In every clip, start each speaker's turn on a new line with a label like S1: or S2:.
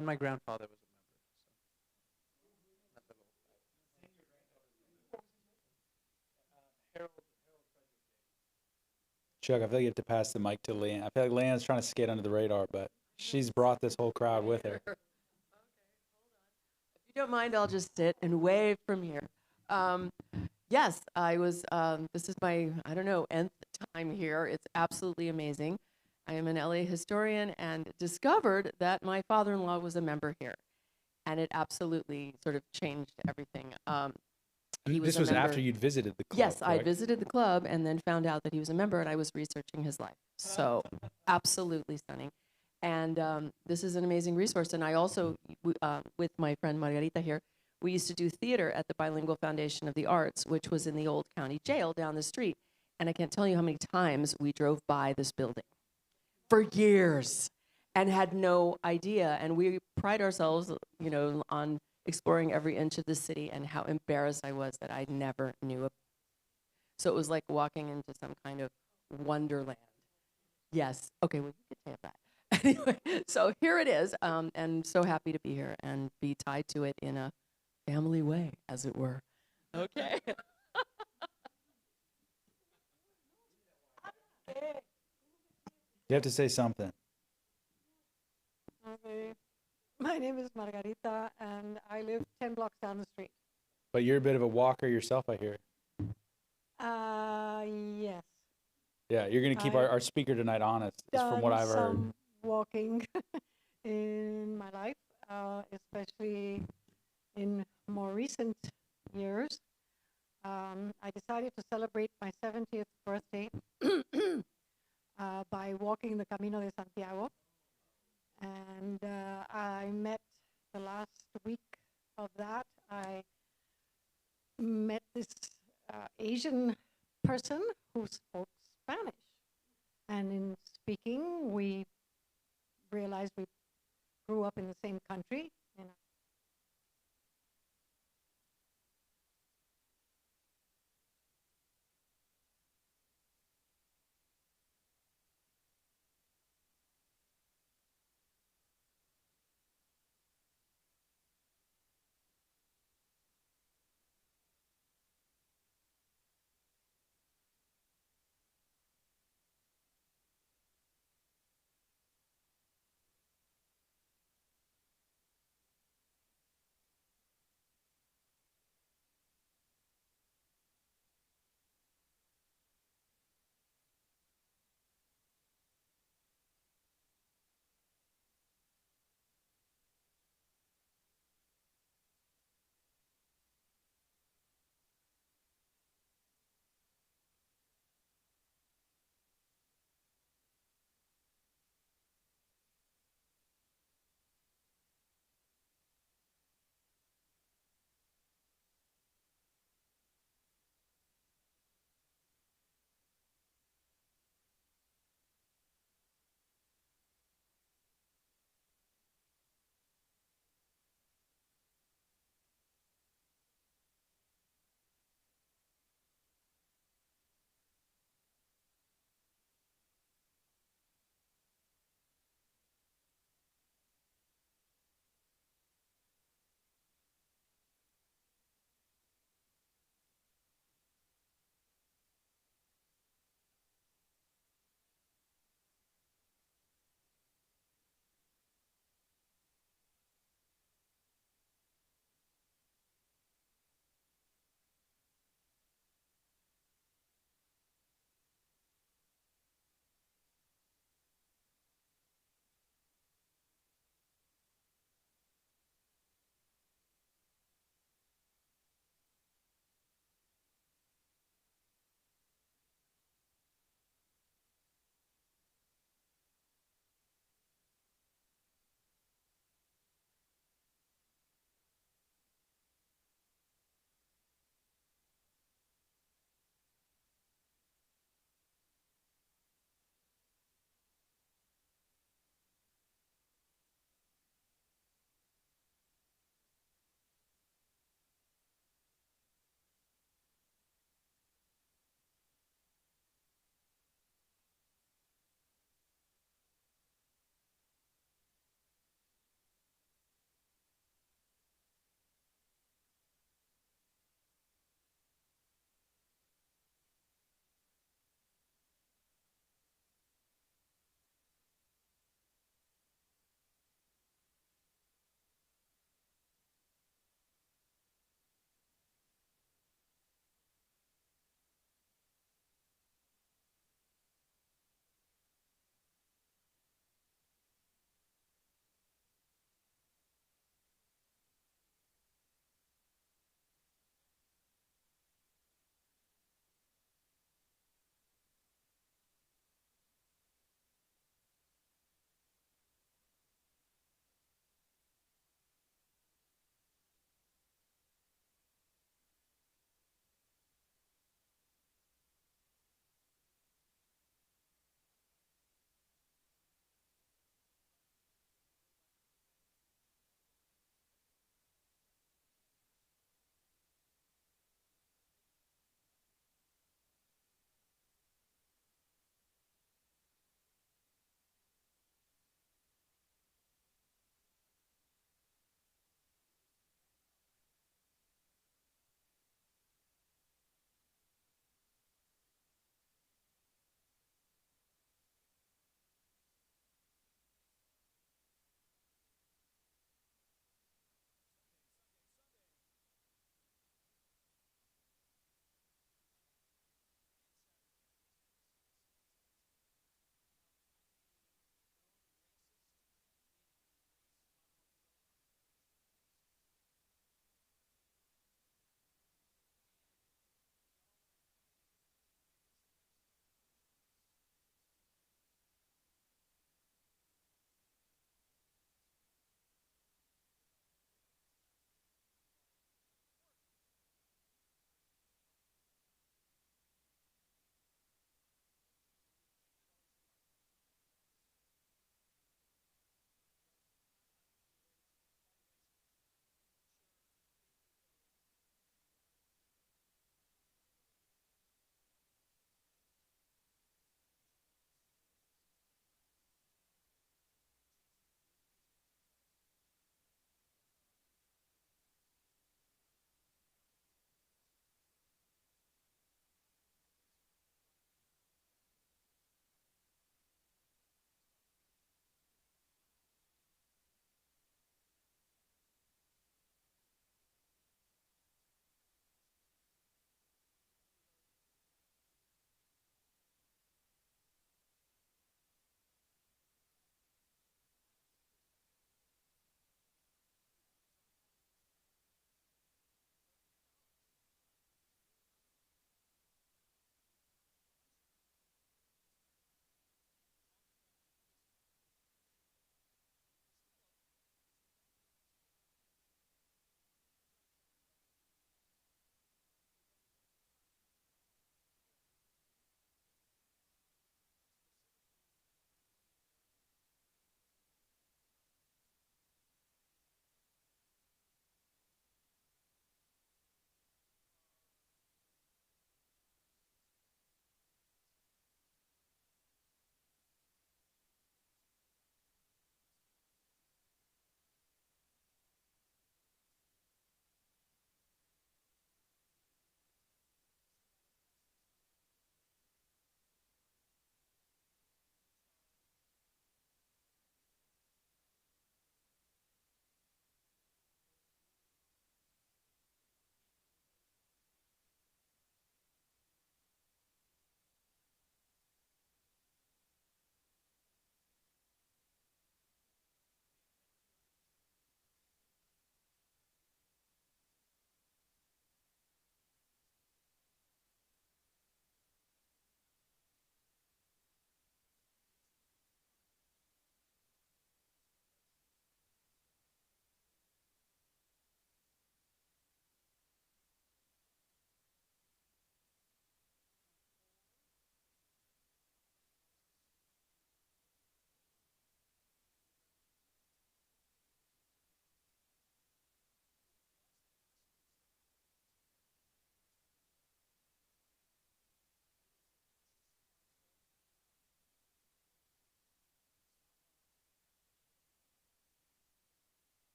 S1: My grandfather was a member. So that's a little Harold.
S2: Chuck, I feel like you have to pass the mic to Leanne. I feel like Leanne's trying to skate under the radar, but she's brought this whole crowd with her.
S3: If you don't mind, I'll just sit and wave from here. Um, yes, I was, this is my, I don't know, nth time here. It's absolutely amazing. I am an LA historian and discovered that my father-in-law was a member here. And it absolutely sort of changed everything. He
S2: And
S3: was
S2: this
S3: a
S2: was
S3: member.
S2: after you'd visited the club,
S3: Yes, I
S2: correct?
S3: visited the club and then found out that he was a member, and I was researching his life. So, absolutely stunning. And this is an amazing resource. And I also, with my friend Margarita here, we used to do theater at the Bilingual Foundation of the Arts, which was in the old county jail down the street. And I can't tell you how many times we drove by this building for years and had no idea. And we pride ourselves, on exploring every inch of the city, and how embarrassed I was that I never knew it. So it was like walking into some kind of wonderland. Yes. Okay, well, you could say that. Anyway, so here it is, and so happy to be here and be tied to it in a family way, as it were. Okay.
S2: You have to say something.
S4: Okay. My name is Margarita, and I live 10 blocks down the street.
S2: But you're a bit of a walker yourself, I hear.
S4: Yes.
S2: Yeah, you're going to keep our speaker tonight honest, is from what
S4: Done
S2: I've heard.
S4: some walking in my life, especially in more recent years. I decided to celebrate my 70th birthday by walking the Camino de Santiago. And I met the last week of that, I met this Asian person who spoke Spanish. And in speaking, we realized we grew up in the same country.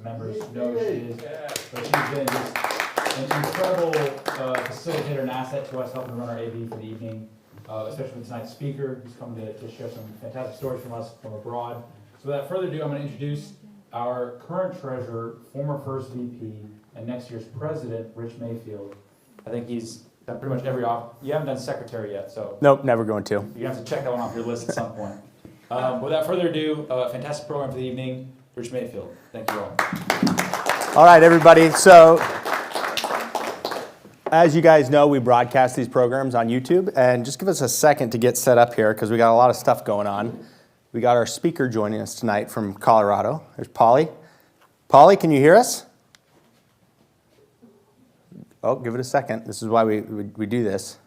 S2: members know who she is, but she's been just an incredible facilitator and asset to us, helping run our AV for the evening, especially with tonight's speaker, who's come to share some fantastic stories from us from abroad. So without further ado, I'm going to introduce our current treasurer, former first VP, and next year's president, Rich Mayfield. I think he's done pretty much every off. You haven't done secretary yet, so
S5: Nope, never going to.
S2: you're going to have to check that one off your list at some point. Without further ado, fantastic program for the evening, Rich Mayfield. Thank you all.
S5: All right, everybody. So, as you guys know, we broadcast these programs on YouTube. And just give us a second to get set up here because we got a lot of stuff going on. We got our speaker joining us tonight from Colorado. There's Polly. Polly, can you hear us? Oh, give it a second. This is why we do this.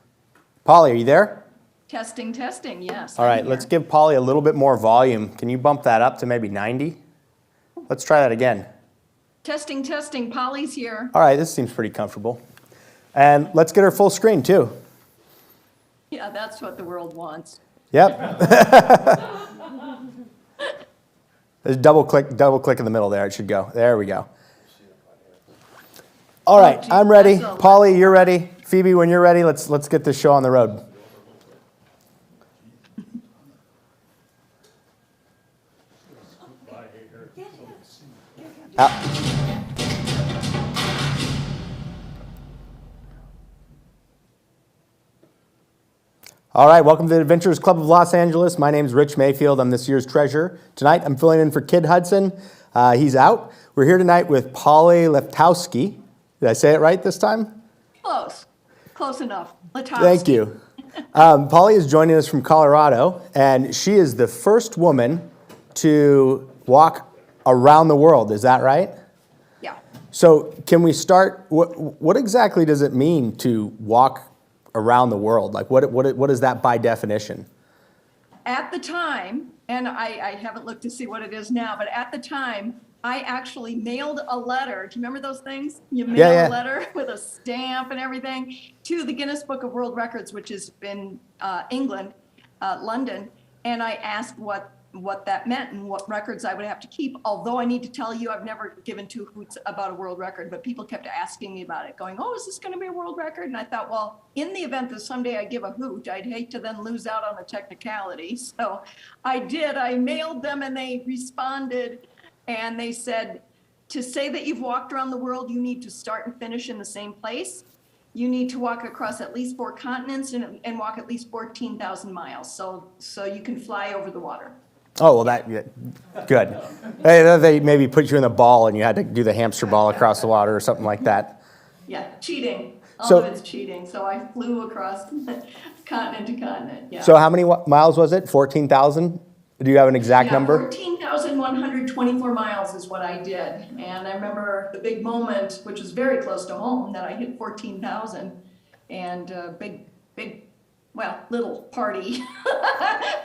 S5: Polly, are you there?
S6: Testing, testing, yes.
S5: All right, let's give Polly a little bit more volume. Can you bump that up to maybe 90? Let's try that again.
S6: Testing, testing, Polly's here.
S5: All right, this seems pretty comfortable. And let's get her full screen too.
S6: Yeah, that's what the world wants.
S5: Yep. There's double click in the middle there. It should go. There we go. All right,
S6: geez,
S5: I'm ready.
S6: that's a-
S5: Polly, you're ready. Phoebe, when you're ready, let's get this show on the road. All right, welcome to the Adventurers Club of Los Angeles. My name is Rich Mayfield. I'm this year's treasurer. Tonight, I'm filling in for Kid Hudson. He's out. We're here tonight with Polly Letofsky. Did I say it right this time?
S6: Close enough. Letofsky.
S5: Thank you. Polly is joining us from Colorado, and she is the first woman to walk around the world. Is that right?
S6: Yeah.
S5: So can we start, what exactly does it mean to walk around the world? Like what is that by definition?
S6: At the time, and I haven't looked to see what it is now, but at the time, I actually mailed a letter. Do you remember those things? You mail
S5: Yeah.
S6: a letter with a stamp and everything to the Guinness Book of World Records, which is in England, London, and I asked what that meant and what records I would have to keep. Although I need to tell you, I've never given two hoots about a world record, but people kept asking me about it, going, oh, is this going to be a world record? And I thought, well, in the event that someday I give a hoot, I'd hate to then lose out on a technicality. So I did. I mailed them and they responded and they said, to say that you've walked around the world, you need to start and finish in the same place. You need to walk across at least 4 continents and walk at least 14,000 miles. So you can fly over the water.
S5: Oh, well, good. They maybe put you in a ball and you had to do the hamster ball across the water or something like that.
S6: Yeah, cheating. All
S5: So-
S6: of it's cheating. So I flew across continent to continent. Yeah.
S5: So how many miles was it? 14,000? Do you have an exact number?
S6: 14,124 miles is what I did. And I remember the big moment, which was very close to home, that I hit 14,000 and little party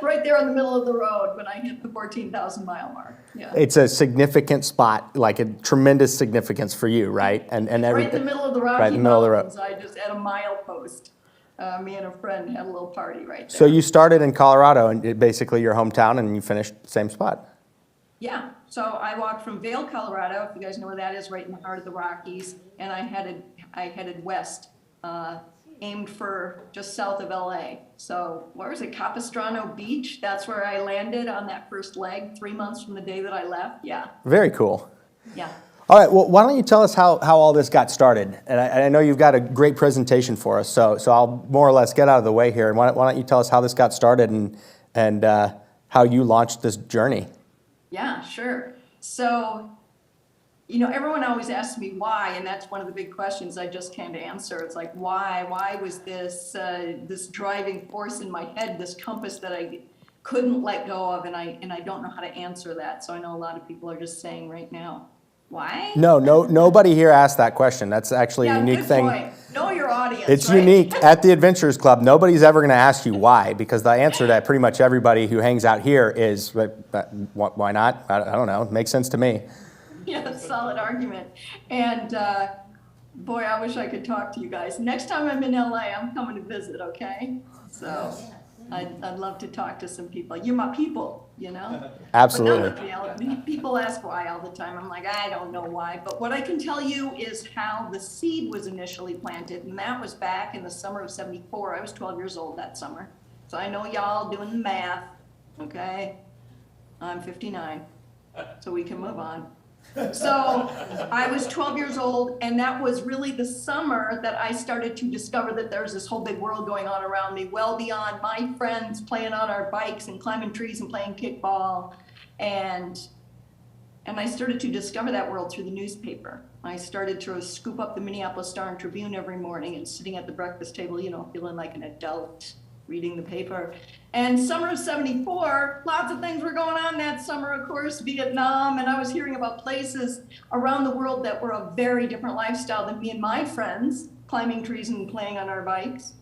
S6: right there in the middle of the road when I hit the 14,000 mile mark. Yeah.
S5: It's a significant spot, like a tremendous significance for you, right? And
S6: Right in the middle of the Rocky
S5: right in the middle of the road.
S6: Mountains. I just at a milepost. Me and a friend had a little party right there.
S5: So you started in Colorado, and basically your hometown, and you finished the same spot.
S6: Yeah, so I walked from Vail, Colorado, if you guys know where that is, right in the heart of the Rockies, and I headed west, aimed for just south of LA. So where was it, Capistrano Beach? That's where I landed on that first leg, 3 months from the day that I left. Yeah,
S5: Very cool.
S6: yeah.
S5: All right, well, why don't you tell us how all this got started? And I know you've got a great presentation for us, so I'll more or less get out of the way here. And why don't you tell us how this got started and how you launched this journey?
S6: Yeah, sure. So, everyone always asks me why, and that's one of the big questions I just can't answer. It's like, why? Why was this this driving force in my head, this compass that I couldn't let go of, and I don't know how to answer that. So I know a lot of people are just saying right now, why?
S5: No, nobody here asked that question. That's actually a unique
S6: good
S5: thing.
S6: Point. Know your audience.
S5: It's
S6: right?
S5: unique at the Adventurers Club. Nobody's ever going to ask you why, because the answer to pretty much everybody who hangs out here is, why not? I don't know. It makes sense to me.
S6: Yeah, solid argument. And boy, I wish I could talk to you guys. Next time I'm in LA, I'm coming to visit, okay? So I'd love to talk to some people. You're my people, you know?
S5: Absolutely.
S6: But no, people ask why all the time. I'm like, I don't know why. But what I can tell you is how the seed was initially planted. And that was back in the summer of '74. I was 12 years old that summer. So I know y'all doing the math, okay? I'm 59, so we can move on. So I was 12 years old, and that was really the summer that I started to discover that there's this whole big world going on around me, well beyond my friends playing on our bikes and climbing trees and playing kickball. And I started to discover that world through the newspaper. I started to scoop up the Minneapolis Star and Tribune every morning and sitting at the breakfast table, you know, feeling like an adult, reading the paper. And summer of '74, lots of things were going on that summer, of course, Vietnam, and I was hearing about places around the world that were a very different lifestyle than me and my friends, climbing trees and playing on our bikes.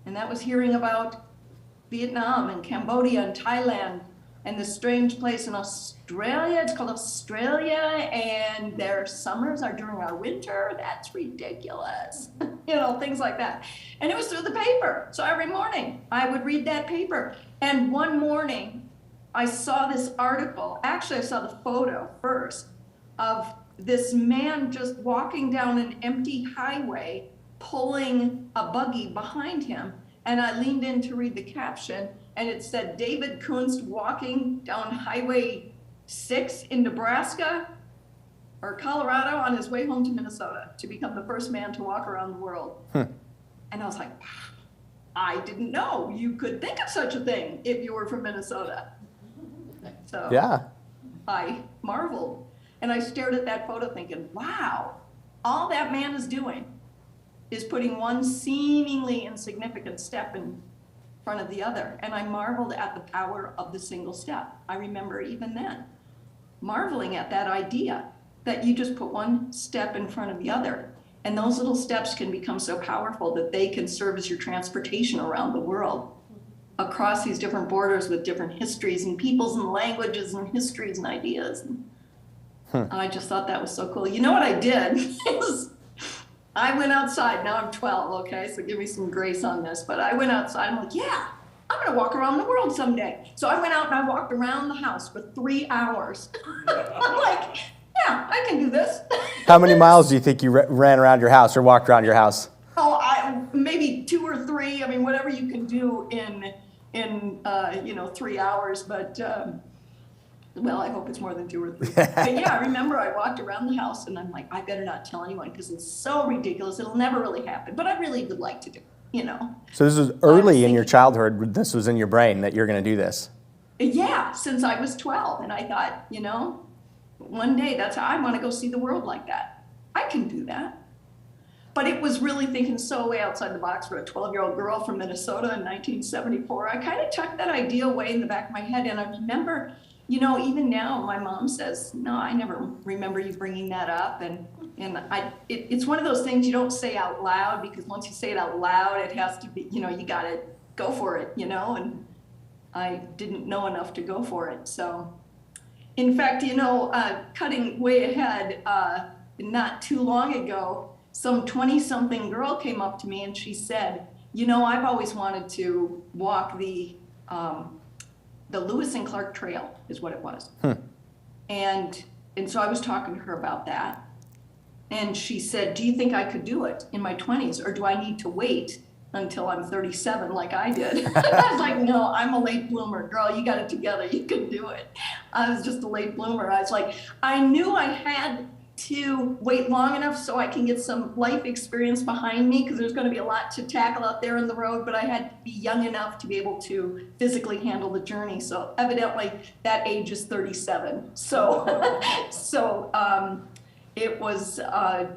S6: And that was hearing about Vietnam and Cambodia and Thailand and this strange place in Australia. It's called Australia, and their summers are during our winter. That's ridiculous. You know, things like that. And it was through the paper. So every morning I would read that paper. And one morning I saw this article. Actually, I saw the photo first of this man just walking down an empty highway, pulling a buggy behind him. And I leaned in to read the caption, and it said, David Kunst walking down Highway 6 in Nebraska or Colorado on his way home to Minnesota to become the first man to walk around the world. And I was like, I didn't know you could think of such a thing if you were from Minnesota. So
S5: Yeah.
S6: I marveled. And I stared at that photo thinking, wow, all that man is doing is putting one seemingly insignificant step in front of the other. And I marveled at the power of the single step. I remember even then marveling at that idea that you just put one step in front of the other. And those little steps can become so powerful that they can serve as your transportation around the world, across these different borders with different histories and peoples and languages and histories and ideas. I just thought that was so cool. You know what I did? I went outside. Now I'm 12, okay? So give me some grace on this. But I went outside. I'm like, yeah, I'm going to walk around the world someday. So I went out and I walked around the house for 3 hours. I'm like, yeah, I can do this.
S5: How many miles do you think you ran around your house or walked around your house?
S6: Oh, maybe 2 or 3. I mean, whatever you can do in 3 hours. But well, I hope it's more than 2 or 3. But yeah, I remember I walked around the house and I'm like, I better not tell anyone because it's so ridiculous. It'll never really happen. But I really would like to do it, you know.
S5: So this was early in your childhood. This was in your brain that you're going to do this.
S6: Yeah, since I was 12. And I thought, you know, one day that's how I want to go see the world like that. I can do that. But it was really thinking so way outside the box for a 12-year-old girl from Minnesota in 1974. I kind of tucked that idea away in the back of my head. And I remember, you know, even now my mom says, no, I never remember you bringing that up. And it's one of those things you don't say out loud, because once you say it out loud, it has to be, you know, you got to go for it, you know, and I didn't know enough to go for it. So, in fact, you know, cutting way ahead, not too long ago, some 20-something girl came up to me and she said, you know, I've always wanted to walk the Lewis and Clark Trail, is what it was. And so I was talking to her about that. And she said, do you think I could do it in my 20s, or do I need to wait until I'm 37 like I did? I was like, no, I'm a late bloomer. Girl, you got it together. You can do it. I was just a late bloomer. I was like, I knew I had to wait long enough so I can get some life experience behind me, because there's going to be a lot to tackle out there in the road, but I had to be young enough to be able to physically handle the journey. So evidently that age is 37. So it was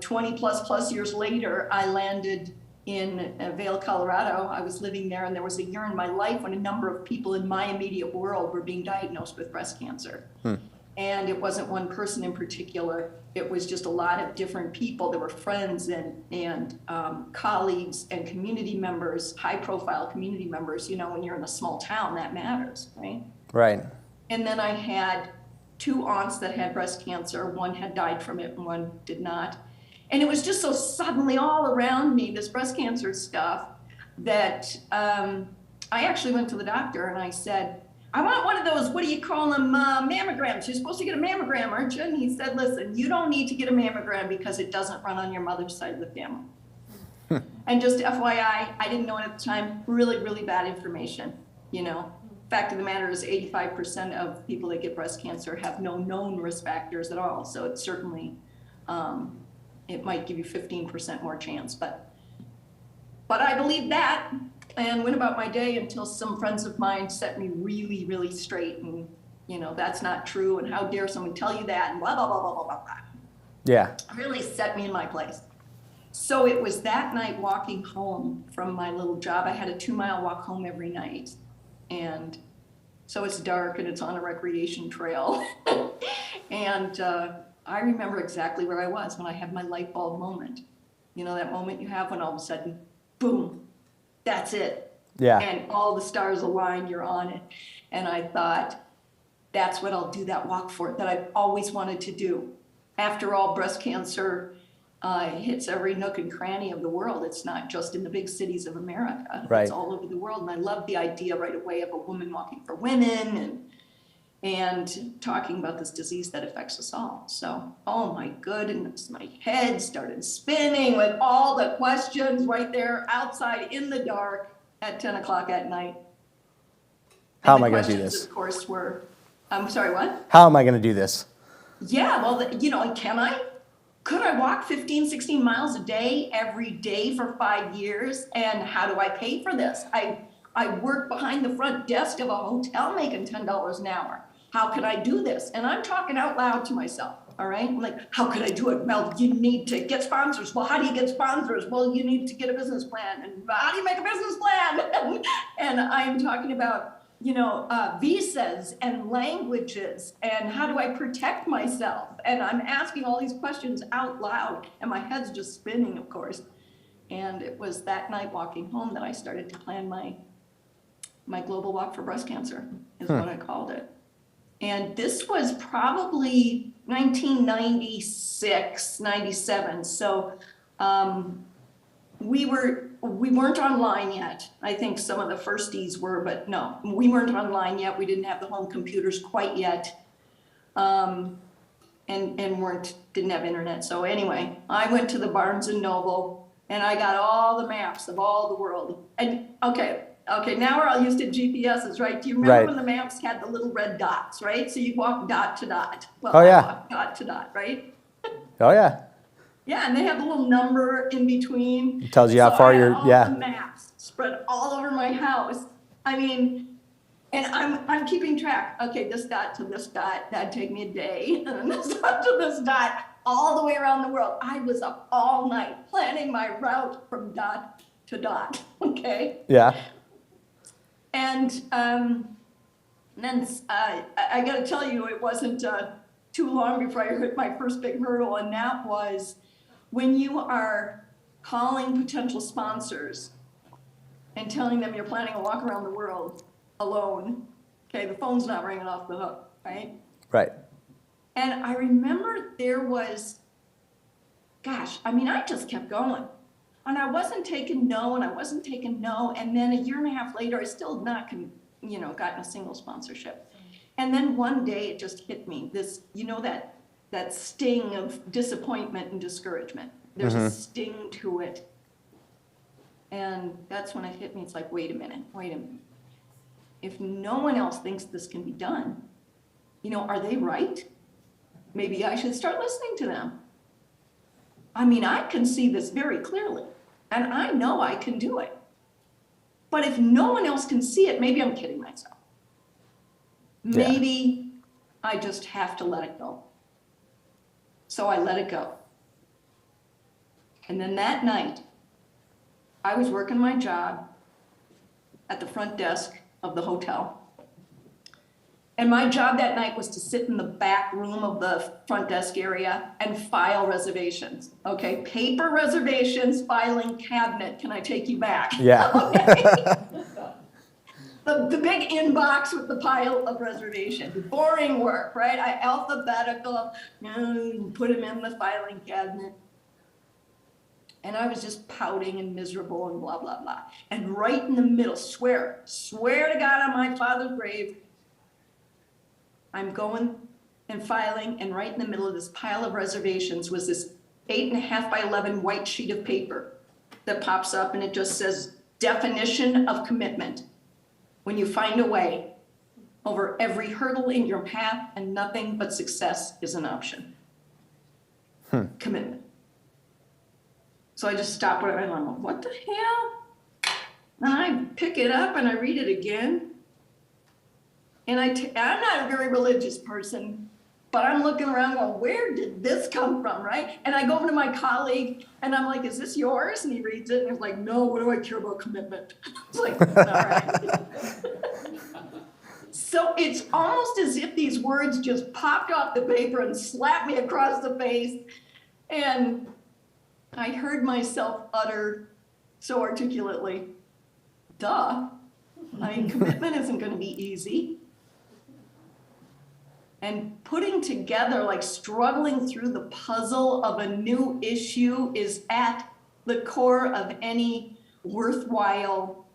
S6: 20 plus years later, I landed in Vail, Colorado. I was living there, and there was a year in my life when a number of people in my immediate world were being diagnosed with breast cancer. And it wasn't one person in particular. It was just a lot of different people. There were friends and colleagues and community members, high-profile community members. You know, when you're in a small town, that matters, right?
S5: Right.
S6: And then I had 2 aunts that had breast cancer. One had died from it and one did not. And it was just so suddenly all around me, this breast cancer stuff, that I actually went to the doctor and I said, I want one of those, what do you call them, mammograms. You're supposed to get a mammogram, aren't you? And he said, listen, you don't need to get a mammogram because it doesn't run on your mother's side of the family. And just FYI, I didn't know it at the time, really, really bad information, you know. Fact of the matter is 85% of people that get breast cancer have no known risk factors at all. So it's certainly, it might give you 15% more chance, but I believed that and went about my day until some friends of mine set me really, really straight. And, you know, that's not true. And how dare someone tell you that? And blah, blah, blah, blah, blah, blah, blah.
S5: Yeah.
S6: Really set me in my place. So it was that night walking home from my little job. I had a 2-mile walk home every night. And so it's dark and it's on a recreation trail. And I remember exactly where I was when I had my light bulb moment. You know, that moment you have when all of a sudden, boom, that's it.
S5: Yeah.
S6: And all the stars align, you're on it. And I thought, that's what I'll do that walk for, that I've always wanted to do. After all, breast cancer hits every nook and cranny of the world. It's not just in the big cities of America.
S5: Right.
S6: It's all over the world. And I love the idea right away of a woman walking for women and talking about this disease that affects us all. So, oh my goodness, my head started spinning with all the questions right there outside in the dark at 10 o'clock at night.
S5: How
S6: And
S5: am
S6: the
S5: I going to do
S6: questions,
S5: this?
S6: Of course, were, I'm sorry, what?
S5: How am I going to do this?
S6: Yeah, well, you know, can I? Could I walk 15, 16 miles a day every day for 5 years? And how do I pay for this? I work behind the front desk of a hotel making $10 an hour. How could I do this? And I'm talking out loud to myself, all right? I'm like, how could I do it? Well, you need to get sponsors. Well, how do you get sponsors? Well, you need to get a business plan. And how do you make a business plan? And I'm talking about, you know, visas and languages and how do I protect myself? And I'm asking all these questions out loud and my head's just spinning, of course. And it was that night walking home that I started to plan my global walk for breast cancer is what I called it. And this was probably 1996, 97. So we weren't online yet. I think some of the firsties were, but no, we weren't online yet. We didn't have the home computers quite yet, and didn't have internet. So anyway, I went to the Barnes and Noble and I got all the maps of all the world. And okay, now we're all used to GPSs, right? Do you remember
S5: Right.
S6: when the maps had the little red dots, right? So you walk dot to dot. Well,
S5: Oh, yeah.
S6: I walked dot to dot, right?
S5: Oh, yeah.
S6: Yeah, and they have a little number in between.
S5: It tells you how
S6: So
S5: far
S6: I had
S5: you're,
S6: all
S5: yeah.
S6: the maps spread all over my house. I mean, and I'm keeping track. Okay, this dot to this dot, that'd take me a day. And then this dot to this dot, all the way around the world. I was up all night planning my route from dot to dot, okay?
S5: Yeah.
S6: And then I got to tell you, it wasn't too long before I hit my first big hurdle, and that was when you are calling potential sponsors and telling them you're planning a walk around the world alone. Okay, the phone's not ringing off the hook, right?
S5: Right.
S6: And I remember there was, gosh, I mean, I just kept going. And I wasn't taking no, and I wasn't taking no. And then a year and a half later, I still had not, gotten a single sponsorship. And then one day it just hit me, this, that sting of disappointment and discouragement. There's a sting to it. And that's when it hit me. It's like, wait a minute. If no one else thinks this can be done, are they right? Maybe I should start listening to them. I mean, I can see this very clearly, and I know I can do it. But if no one else can see it, maybe I'm kidding myself. Maybe I just have to let it go. So I let it go. And then that night, I was working my job at the front desk of the hotel. And my job that night was to sit in the back room of the front desk area and file reservations. Okay, paper reservations, filing cabinet. Can I take you back?
S5: Yeah.
S6: Okay. The big inbox with the pile of reservations. Boring work, right? I alphabetical, put them in the filing cabinet. And I was just pouting and miserable and blah, blah, blah. And right in the middle, swear to God on my father's grave, I'm going and filing, and right in the middle of this pile of reservations was this 8.5 by 11 white sheet of paper that pops up, and it just says, definition of commitment. When you find a way over every hurdle in your path and nothing but success is an option. Commitment. So I just stopped where I went, what the hell? And I pick it up and I read it again. And I'm not a very religious person, but I'm looking around going, where did this come from, right? And I go over to my colleague and I'm like, is this yours? And he reads it and he's like, no, what do I care about commitment? It's like, all right. So it's almost as if these words just popped off the paper and slapped me across the face. And I heard myself utter so articulately, duh, I mean, commitment isn't going to be easy. And putting together, like struggling through the puzzle of a new issue is at the core of any worthwhile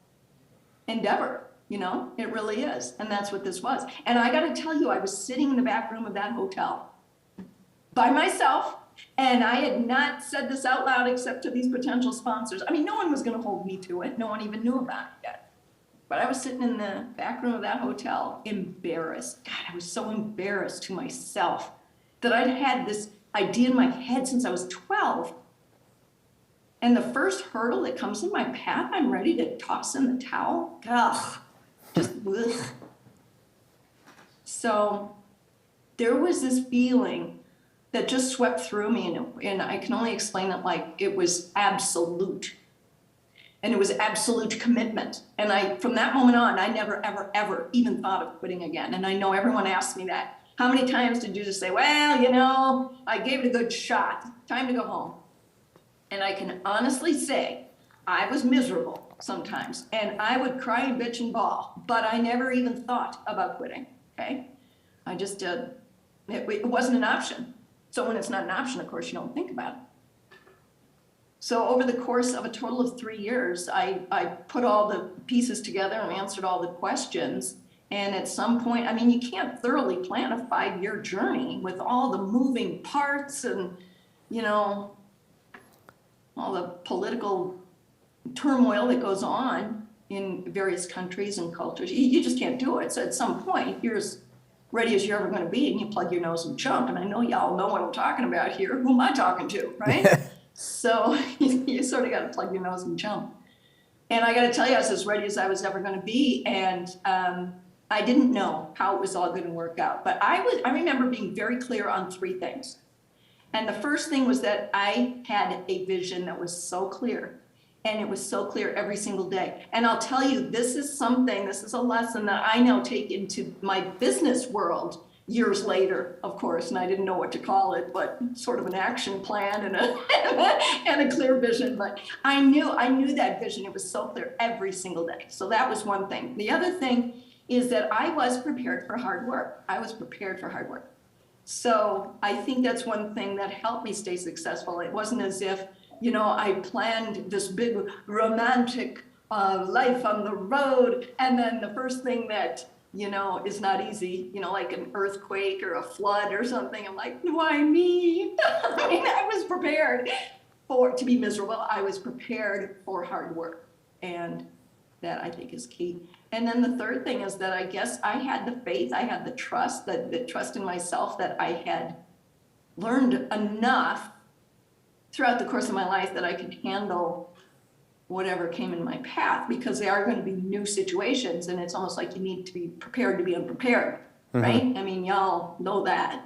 S6: endeavor, you know, it really is. And that's what this was. And I got to tell you, I was sitting in the back room of that hotel by myself. And I had not said this out loud except to these potential sponsors. I mean, no one was going to hold me to it. No one even knew about it yet. But I was sitting in the back room of that hotel, embarrassed. God, I was so embarrassed to myself that I'd had this idea in my head since I was 12. And the first hurdle that comes in my path, I'm ready to toss in the towel. Ugh, just ugh. So there was this feeling that just swept through me, and I can only explain it like it was absolute. And it was absolute commitment. And from that moment on, I never, ever, ever even thought of quitting again. And I know everyone asks me that. How many times did you just say, well, you know, I gave it a good shot. Time to go home. And I can honestly say I was miserable sometimes. And I would cry and bitch and bawl. But I never even thought about quitting, okay? I just did. It wasn't an option. So when it's not an option, of course, you don't think about it. So over the course of a total of 3 years, I put all the pieces together and answered all the questions. And at some point, I mean, you can't thoroughly plan a 5-year journey with all the moving parts and, you know, all the political turmoil that goes on in various countries and cultures. You just can't do it. So at some point, you're as ready as you're ever going to be, and you plug your nose and jump. And I know y'all know what I'm talking about here. Who am I talking to, right? So you sort of got to plug your nose and jump. And I got to tell you, I was as ready as I was ever going to be. And I didn't know how it was all going to work out. But I remember being very clear on 3 things. And the first thing was that I had a vision that was so clear. And it was so clear every single day. And I'll tell you, this is a lesson that I now take into my business world years later, of course, and I didn't know what to call it, but sort of an action plan and a clear vision. But I knew that vision. It was so clear every single day. So that was one thing. The other thing is that I was prepared for hard work. So I think that's one thing that helped me stay successful. It wasn't as if, you know, I planned this big romantic life on the road, and then the first thing that, you know, is not easy, you know, like an earthquake or a flood or something. I'm like, why me? I mean, I was prepared to be miserable. I was prepared for hard work. And that I think is key. And then the third thing is that I guess I had the faith, I had the trust, the trust in myself that I had learned enough throughout the course of my life that I could handle whatever came in my path, because there are going to be new situations, and it's almost like you need to be prepared to be unprepared, right? I mean, y'all know that.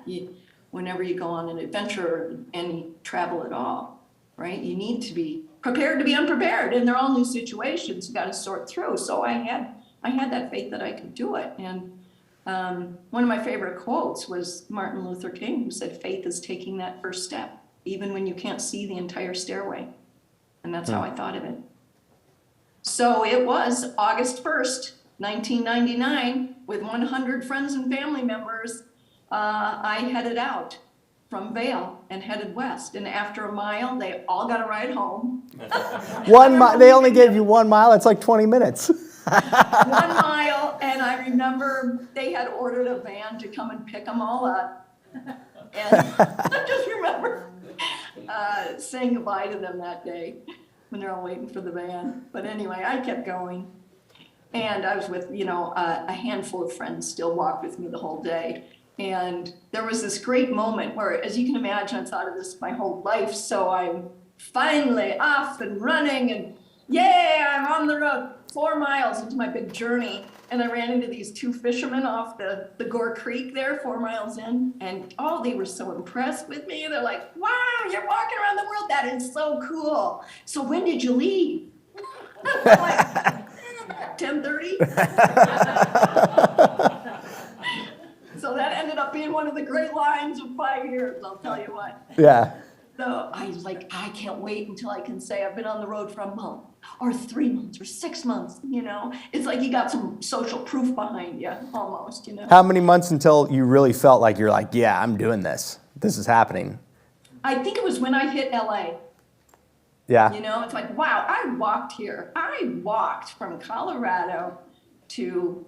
S6: Whenever you go on an adventure or any travel at all, right? You need to be prepared to be unprepared, and they're all new situations you got to sort through. So I had that faith that I could do it. And one of my favorite quotes was Martin Luther King, who said, "Faith is taking that first step, even when you can't see the entire stairway." And that's how I thought of it. So it was August 1st, 1999, with 100 friends and family members, I headed out from Vail and headed west. And after a mile, they all got a ride home.
S5: 1 mile. They only gave you 1 mile. That's like 20 minutes.
S6: 1 mile, and I remember they had ordered a van to come and pick them all up. And I just remember saying goodbye to them that day when they're all waiting for the van. But anyway, I kept going. And I was with, a handful of friends still walked with me the whole day. And there was this great moment where, as you can imagine, I've thought of this my whole life. So I'm finally off and running, and yay, I'm on the road 4 miles into my big journey. And I ran into these 2 fishermen off the Gore Creek there, 4 miles in. And they were so impressed with me. They're like, wow, you're walking around the world. That is so cool. So when did you leave? I'm like, 10:30. So that ended up being one of the great lines of 5 years, I'll tell you what.
S5: Yeah.
S6: So I was like, I can't wait until I can say I've been on the road for a month or 3 months or 6 months, It's like you got some social proof behind you, almost,
S5: How many months until you really felt like you're like, yeah, I'm doing this. This is happening?
S6: I think it was when I hit LA.
S5: Yeah.
S6: It's like, wow, I walked here. I walked from Colorado to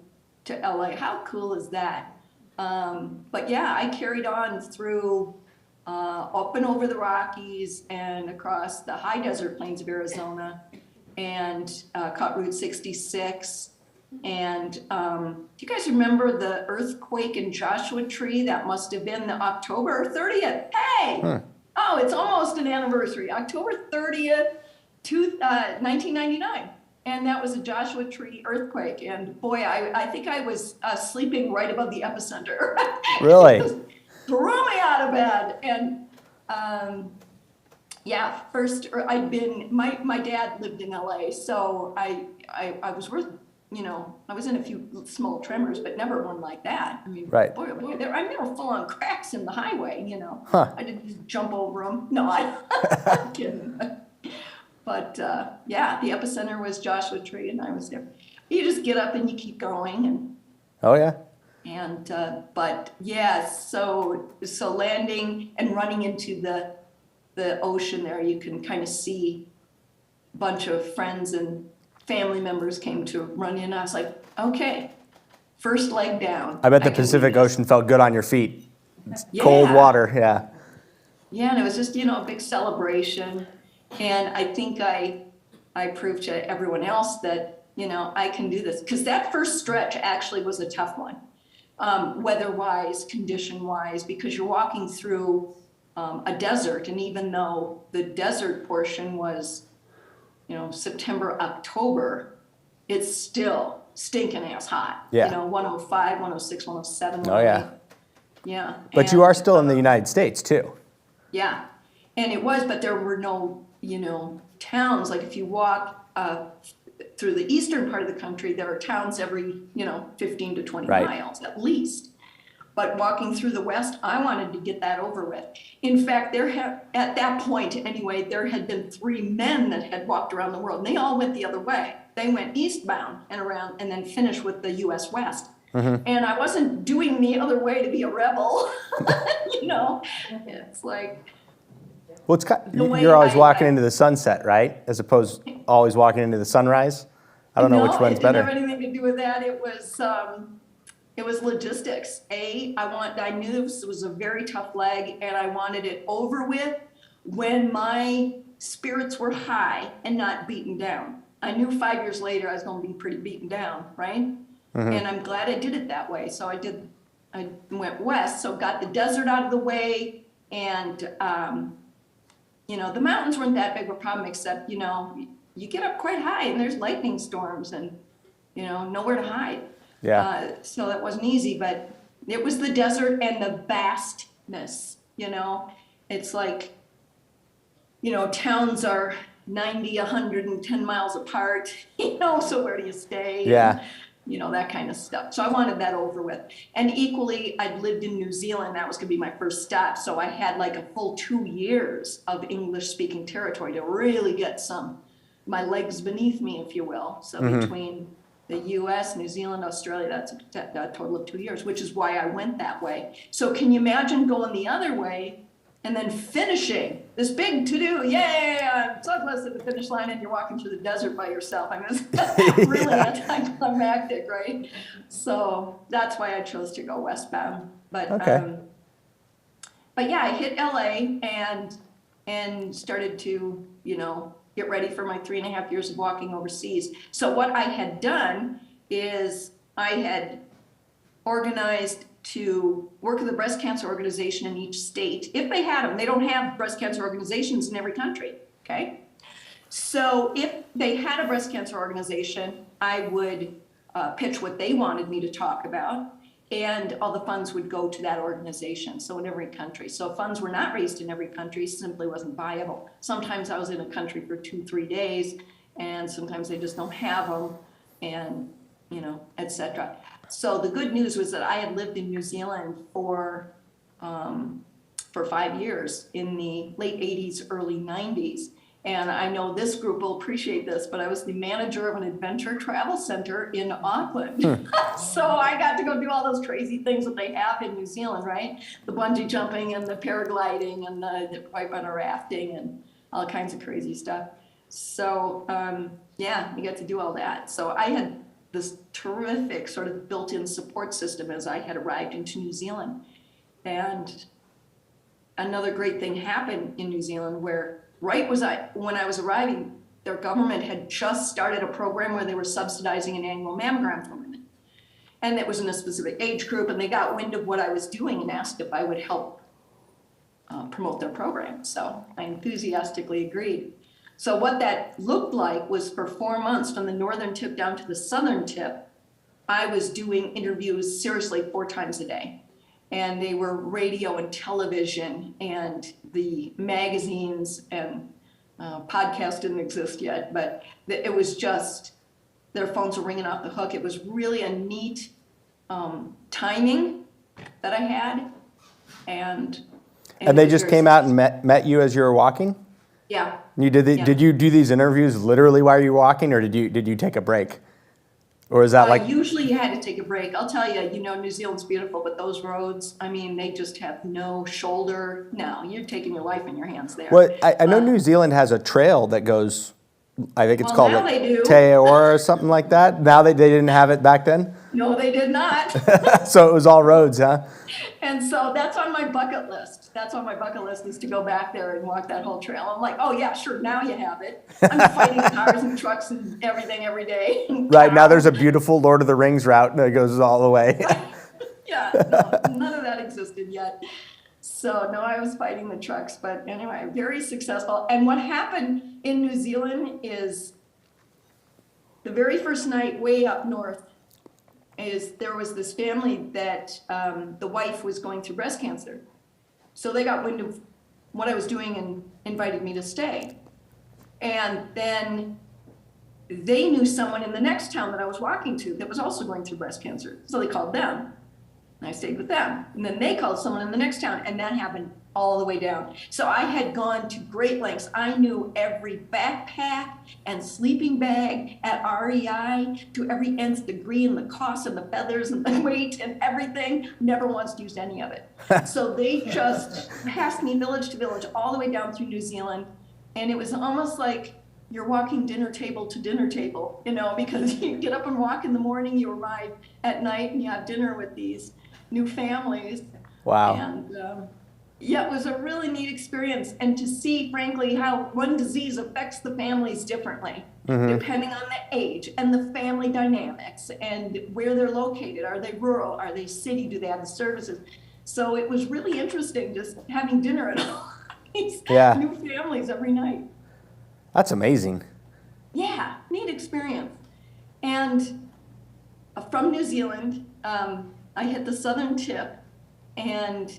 S6: LA. How cool is that? But yeah, I carried on through up and over the Rockies and across the high desert plains of Arizona, and caught Route 66. And do you guys remember the earthquake in Joshua Tree? That must have been the October 30th. Hey! Oh, it's almost an anniversary. October 30th, 1999. And that was a Joshua Tree earthquake. And boy, I think I was sleeping right above the epicenter.
S5: Really?
S6: It just threw me out of bed. And I'd been, my dad lived in LA, so I was worth, I was in a few small tremors, but never one like that. I mean,
S5: right.
S6: boy, I never full on cracks in the highway,
S5: Huh.
S6: I didn't just jump over them. No, I'm kidding. But the epicenter was Joshua Tree, and I was there. You just get up and you keep going, and
S5: Oh, yeah.
S6: and so landing and running into the ocean there, you can kind of see a bunch of friends and family members came to run in. I was like, okay, first leg down.
S5: I bet the
S6: can do
S5: Pacific
S6: this.
S5: Ocean felt good on your feet. It's
S6: Yeah.
S5: cold water, yeah.
S6: Yeah, and it was just, a big celebration. And I think I proved to everyone else that, I can do this. Because that first stretch actually was a tough one, weather-wise, condition-wise, because you're walking through a desert. And even though the desert portion was, September, October, it's still stinking ass hot.
S5: Yeah.
S6: 105, 106, 107.
S5: Oh, yeah.
S6: Yeah.
S5: But you are still in the United States, too.
S6: Yeah. And it was, but there were no, towns. Like if you walk through the eastern part of the country, there are towns every, 15 to 20
S5: Right.
S6: miles at least. But walking through the West, I wanted to get that over with. In fact, at that point anyway, there had been 3 men that had walked around the world, and they all went the other way. They went eastbound and around and then finished with the US West.
S5: Mm-hmm.
S6: And I wasn't doing the other way to be a rebel. It's like,
S5: Well,
S6: The way
S5: you're always
S6: I-
S5: walking into the sunset, right? As opposed to always walking into the sunrise? I don't know which one's
S6: it
S5: better.
S6: didn't have anything to do with that. It was logistics. I knew this was a very tough leg, and I wanted it over with when my spirits were high and not beaten down. I knew 5 years later I was going to be pretty beaten down, right?
S5: Mm-hmm.
S6: And I'm glad I did it that way. So I went west, so got the desert out of the way, and the mountains weren't that big of a problem, except you get up quite high and there's lightning storms and nowhere to hide.
S5: Yeah.
S6: So that wasn't easy, but it was the desert and the vastness. It's like towns are 90, 110 miles apart. So where do you stay?
S5: Yeah.
S6: And, that kind of stuff. So I wanted that over with. And equally, I'd lived in New Zealand. That was going to be my first stop. So I had like a full 2 years of English-speaking territory to really get my legs beneath me, if you will. So between the U.S., New Zealand, Australia, that's a total of 2 years, which is why I went that way. So can you imagine going the other way and then finishing this big to-do. Yay, I'm so close to the finish line, and you're walking through the desert by yourself. I mean, it's really anticlimactic, right? So that's why I chose to go westbound. But
S5: Okay.
S6: but yeah, I hit LA and started to, get ready for my 3.5 years of walking overseas. So what I had done is I had organized to work with a breast cancer organization in each state. If they had them, they don't have breast cancer organizations in every country, okay? So if they had a breast cancer organization, I would pitch what they wanted me to talk about, and all the funds would go to that organization, so in every country. So if funds were not raised in every country, simply wasn't viable. Sometimes I was in a country for 2-3 days, and sometimes they just don't have them, and et cetera. So the good news was that I had lived in New Zealand for 5 years in the late 80s, early 90s. And I know this group will appreciate this, but I was the manager of an adventure travel center in Auckland. So I got to go do all those crazy things that they have in New Zealand, right? The bungee jumping and the paragliding and the white runner rafting and all kinds of crazy stuff. So yeah, we got to do all that. So I had this terrific sort of built-in support system as I had arrived into New Zealand. And another great thing happened in New Zealand where when I was arriving, their government had just started a program where they were subsidizing an annual mammogram for women. And it was in a specific age group, and they got wind of what I was doing and asked if I would help promote their program. So I enthusiastically agreed. So what that looked like was for 4 months, from the northern tip down to the southern tip, I was doing interviews seriously 4 times a day. And they were radio and television, and the magazines and podcast didn't exist yet, but it was just, their phones were ringing off the hook. It was really a neat timing that I had. And
S5: they just came out and met you as you were walking?
S6: Yeah.
S5: You did
S6: Yeah.
S5: Did you do these interviews literally while you were walking, or did you take a break? Or is that like...
S6: Usually you had to take a break. I'll tell you, New Zealand's beautiful, but those roads, I mean, they just have no shoulder. No, you're taking your life in your hands there.
S5: Well, I know New Zealand has a trail that goes, I think it's
S6: Well,
S5: called
S6: now
S5: like
S6: they do.
S5: Te Ora or something like that. Now they didn't have it back then?
S6: No, they did not.
S5: So it was all roads, huh?
S6: And so that's on my bucket list. That's on my bucket list, is to go back there and walk that whole trail. I'm like, oh yeah, sure, now you have it. I'm fighting cars and trucks and everything every day.
S5: Right, now there's a beautiful Lord of the Rings route that goes all the way.
S6: Yeah, no, none of that existed yet. So no, I was fighting the trucks, but anyway, very successful. And what happened in New Zealand is the very first night way up north is there was this family that the wife was going through breast cancer. So they got wind of what I was doing and invited me to stay. And then they knew someone in the next town that I was walking to that was also going through breast cancer. So they called them. And I stayed with them. And then they called someone in the next town, and that happened all the way down. So I had gone to great lengths. I knew every backpack and sleeping bag at REI to every nth degree, and the cost and the feathers and the weight and everything. Never once used any of it. So they just passed me village to village all the way down through New Zealand. And it was almost like you're walking dinner table to dinner table, because you get up and walk in the morning, you arrive at night, and you have dinner with these new families.
S5: Wow.
S6: And yeah, it was a really neat experience. And to see, frankly, how one disease affects the families differently, depending on the age and the family dynamics and where they're located. Are they rural? Are they city? Do they have the services? So it was really interesting just having dinner at all these new families every night.
S5: That's amazing.
S6: Yeah, neat experience. And from New Zealand, I hit the southern tip and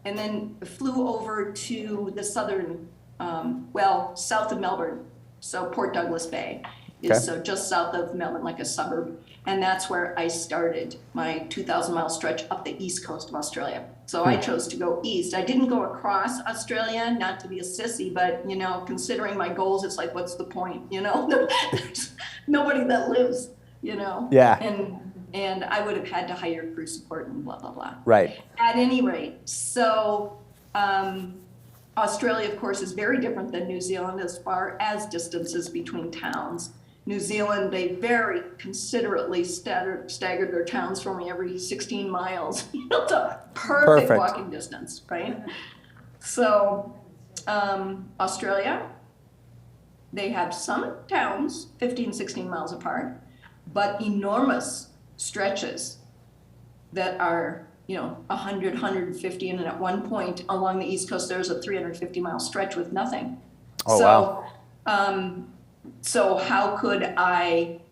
S6: then flew over to the southern, south of Melbourne. So Port Douglas Bay is so just south of Melbourne, like a suburb. And that's where I started my 2,000-mile stretch up the east coast of Australia. So I chose to go east. I didn't go across Australia, not to be a sissy, but, considering my goals, it's like, what's the point? There's nobody that lives,
S5: Yeah.
S6: And I would have had to hire crew support and blah, blah, blah.
S5: Right.
S6: At any rate, so Australia, of course, is very different than New Zealand as far as distances between towns. New Zealand, they very considerately staggered their towns for me every 16 miles. It's a perfect walking distance, right? So Australia, they have some towns 15, 16 miles apart, but enormous stretches that are 100, 150, and at one point along the East Coast, there's a 350-mile stretch with nothing.
S5: Oh,
S6: wow. So how could I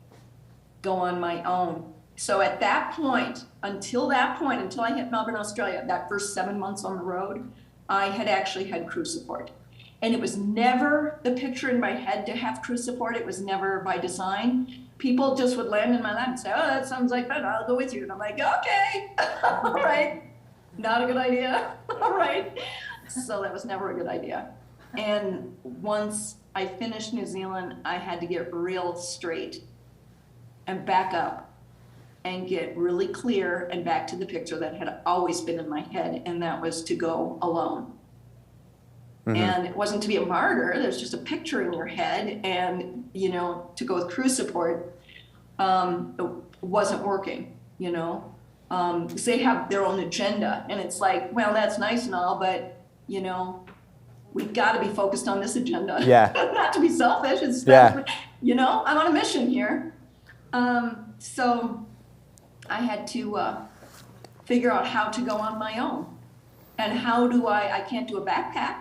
S6: go on my own? So at that point, until I hit Melbourne, Australia, that first 7 months on the road, I had actually had crew support. And it was never the picture in my head to have crew support. It was never by design. People just would land in my lap and say, oh, that sounds like fun, I'll go with you. And I'm like, okay, all right, not a good idea, all right. So that was never a good idea. And once I finished New Zealand, I had to get real straight and back up and get really clear and back to the picture that had always been in my head, and that was to go alone. Mm-hmm. And it wasn't to be a martyr, there's just a picture in your head, and to go with crew support, it wasn't working, because they have their own agenda, and it's like, well, that's nice and all, but we've got to be focused on this agenda.
S5: Yeah.
S6: Not to be selfish. It's I'm on a mission here. So I had to figure out how to go on my own, and how do I can't do a backpack.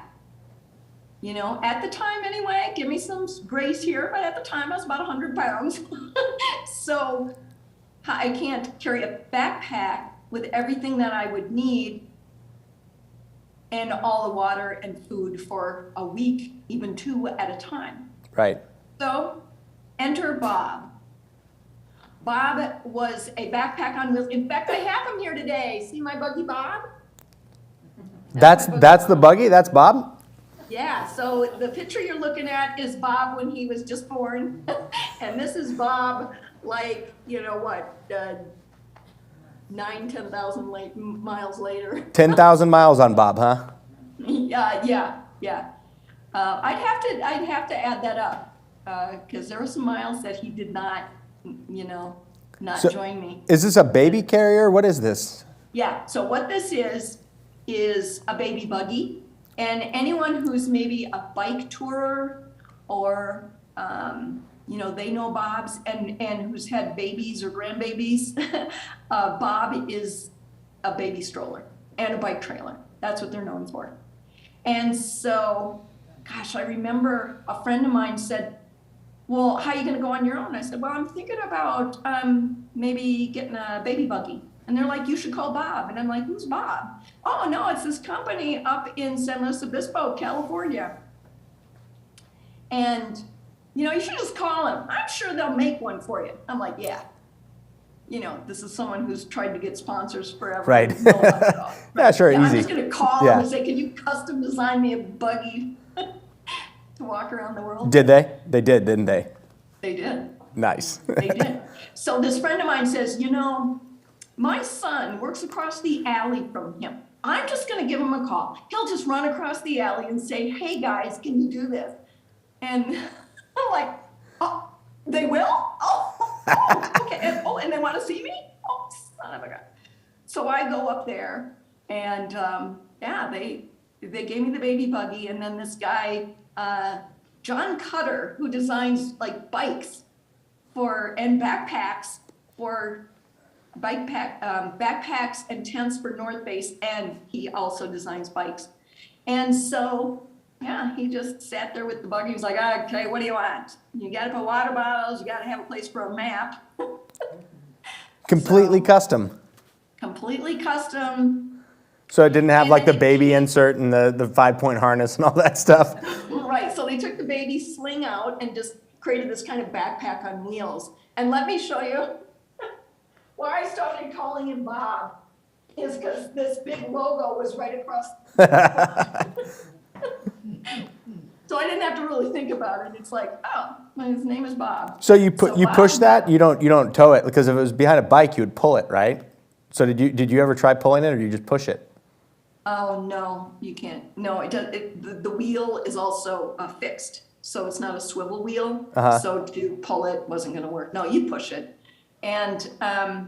S6: At the time anyway, give me some grace here, but at the time I was about 100 pounds. So I can't carry a backpack with everything that I would need and all the water and food for a week, even 2 at a time.
S5: Right.
S6: So enter Bob. Bob was a backpack on wheels. In fact, I have him here today. See my buggy, Bob?
S5: That's the buggy? That's Bob?
S6: Yeah, so the picture you're looking at is Bob when he was just born. And this is Bob, 10,000 miles later.
S5: 10,000 miles on Bob, huh?
S6: Yeah. I'd have to add that up, because there were some miles that he did not, join me.
S5: Is this a baby carrier? What is this?
S6: Yeah, so what this is a baby buggy. And anyone who's maybe a bike tourer or, they know Bob's and who's had babies or grandbabies, Bob is a baby stroller and a bike trailer. That's what they're known for. And so, gosh, I remember a friend of mine said, well, how are you going to go on your own? I said, well, I'm thinking about maybe getting a baby buggy. And they're like, you should call Bob. And I'm like, who's Bob? Oh, no, it's this company up in San Luis Obispo, California. And, you should just call them. I'm sure they'll make one for you. I'm like, yeah. This is someone who's tried to get sponsors forever.
S5: Right. Yeah, sure,
S6: yeah,
S5: easy.
S6: I'm just going to call them and say, can you custom design me a buggy to walk around the world?
S5: Did they? They did, didn't they?
S6: They did.
S5: Nice.
S6: They did. So this friend of mine says, my son works across the alley from him. I'm just going to give him a call. He'll just run across the alley and say, hey, guys, can you do this? And I'm like, oh, they will? Oh, okay. And they want to see me? Oh, son of a gun. So I go up there, and they gave me the baby buggy. And then this guy, John Cutter, who designs bikes and backpacks for backpacks and tents for North Face, and he also designs bikes. And so, he just sat there with the buggy. He was like, okay, what do you want? You got to put water bottles. You got to have a place for a map.
S5: Completely custom.
S6: Completely custom.
S5: So it didn't have the baby insert and the 5-point harness and all that stuff?
S6: Right, so they took the baby sling out and just created this kind of backpack on wheels. And let me show you. Why I started calling him Bob is because this big logo was right across. So I didn't have to really think about it. It's like, oh, his name is Bob.
S5: So you push that? You don't tow it, because if it was behind a bike, you would pull it, right? So did you ever try pulling it, or do you just push it?
S6: Oh, no, you can't. No, it does. The wheel is also fixed, so it's not a swivel wheel. So to pull it wasn't going to work. No, you push it. And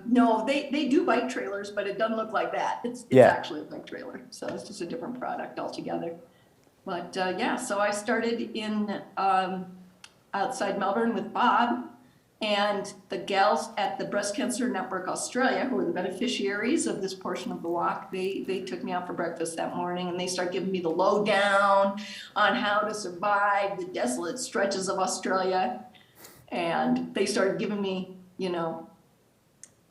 S6: no, they do bike trailers, but it doesn't look like that. It's actually a bike trailer, so it's just a different product altogether. But yeah, so I started in outside Melbourne with Bob. And the gals at the Breast Cancer Network Australia, who are the beneficiaries of this portion of the walk, they took me out for breakfast that morning, and they started giving me the lowdown on how to survive the desolate stretches of Australia. And they started giving me, you know,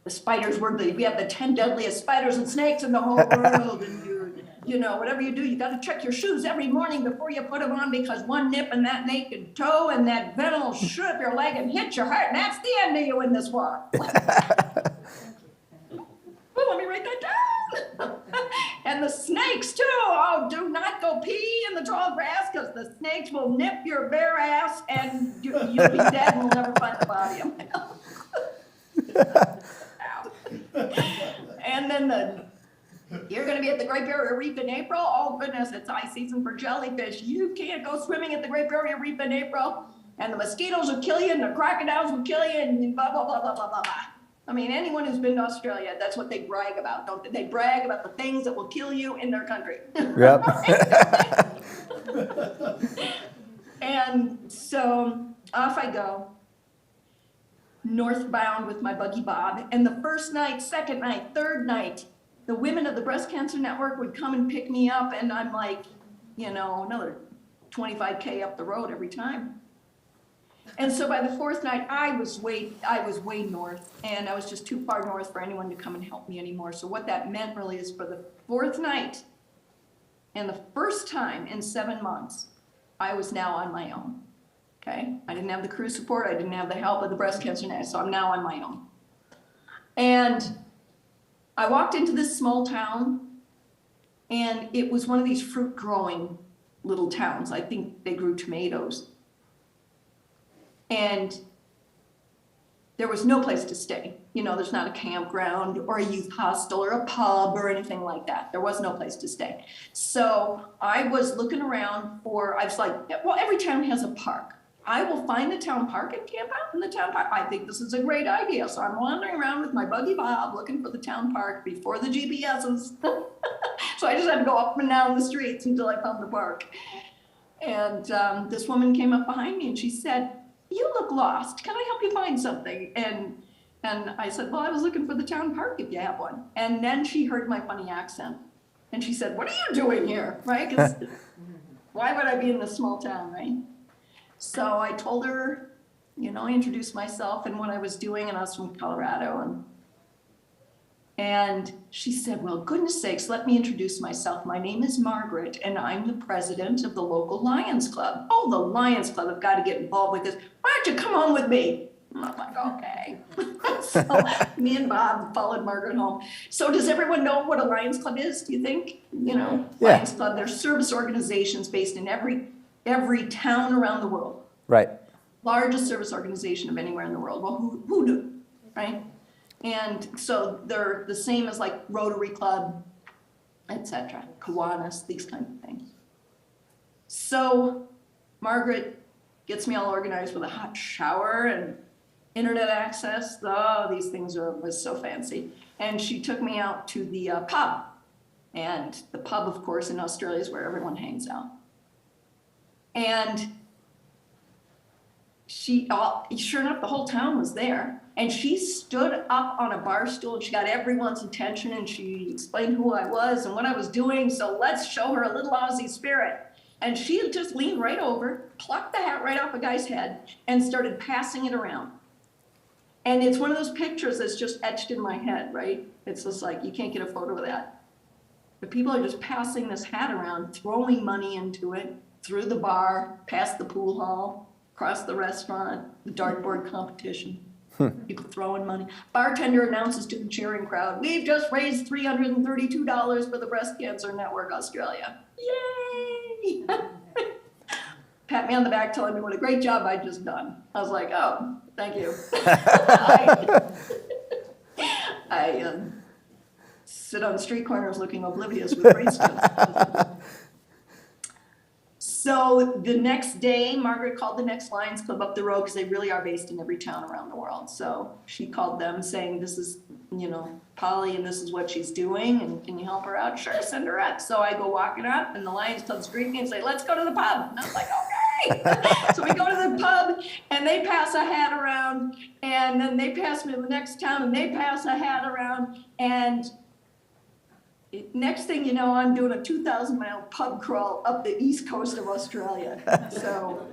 S6: the spiders were we have the 10 deadliest spiders and snakes in the whole world, and you know, whatever you do, you got to check your shoes every morning before you put them on, because one nip in that naked toe and that venom will shoot up your leg and hit your heart, and that's the end of you in this walk. Well, let me write that down. And the snakes too. Oh, do not go pee in the tall grass, because the snakes will nip your bare ass and you'll be dead and we'll never find the body. And then you're going to be at the Great Barrier Reef in April. Oh, goodness, it's high season for jellyfish. You can't go swimming at the Great Barrier Reef in April. And the mosquitoes will kill you, and the crocodiles will kill you, and blah, blah, blah, blah, blah, blah, blah. I mean, anyone who's been to Australia, that's what they brag about, don't they? They brag about the things that will kill you in their country.
S5: Yep.
S6: And so off I go, northbound with my buggy Bob. And the first night, second night, third night, the women of the Breast Cancer Network would come and pick me up, and I'm like, you know, another 25K up the road every time. And so by the fourth night, I was way north, and I was just too far north for anyone to come and help me anymore. So what that meant really is, for the fourth night and the first time in 7 months, I was now on my own. Okay, I didn't have the crew support, I didn't have the help of the Breast Cancer Network, so I'm now on my own. And I walked into this small town, and it was one of these fruit growing little towns. I think they grew tomatoes. And there was no place to stay. You know, there's not a campground or a youth hostel or a pub or anything like that. There was no place to stay. So I was looking around I was like, well, every town has a park. I will find the town park and camp out in the town park. I think this is a great idea. So I'm wandering around with my buggy Bob looking for the town park before the GPSs. So I just had to go up and down the streets until I found the park. And this woman came up behind me and she said, "You look lost. Can I help you find something?" And I said, "Well, I was looking for the town park if you have one." And then she heard my funny accent. And she said, "What are you doing here?" Right? Because why would I be in this small town, right? So I told her, you know, I introduced myself and what I was doing, and I was from Colorado. And she said, "Well, goodness sakes, let me introduce myself. My name is Margaret, and I'm the president of the local Lions Club." "Oh, the Lions Club, I've got to get involved with this. Why don't you come home with me?" I'm like, okay. So me and Bob followed Margaret home. So does everyone know what a Lions Club is, do you think? You know,
S5: Yeah.
S6: Lions Club, they're service organizations based in every town around the world.
S5: Right.
S6: Largest service organization of anywhere in the world. Well, who knew, right? And so they're the same as like Rotary Club, etc., Kiwanis, these kind of things. So Margaret gets me all organized with a hot shower and internet access. Oh, these things was so fancy. And she took me out to the pub. And the pub, of course, in Australia is where everyone hangs out. And sure enough, the whole town was there. And she stood up on a bar stool and she got everyone's attention and she explained who I was and what I was doing. So let's show her a little Aussie spirit. And she just leaned right over, plucked the hat right off a guy's head and started passing it around. And it's one of those pictures that's just etched in my head, right? It's just like, you can't get a photo of that. But people are just passing this hat around, throwing money into it, through the bar, past the pool hall, across the restaurant, the dartboard competition. People throwing money. Bartender announces to the cheering crowd, "We've just raised $332 for the Breast Cancer Network Australia." Yay! Pat me on the back telling me what a great job I'd just done. I was like, oh, thank you. sit on street corners looking oblivious with bracelets. So the next day, Margaret called the next Lions Club up the road because they really are based in every town around the world. So she called them saying, this is, Polly, and this is what she's doing, and can you help her out? Sure, send her up. So I go walking up, and the Lions Club greet me and say, let's go to the pub. And I was like, okay. So we go to the pub, and they pass a hat around, and then they pass me to the next town, and they pass a hat around, and next thing you know, I'm doing a 2,000-mile pub crawl up the east coast of Australia. So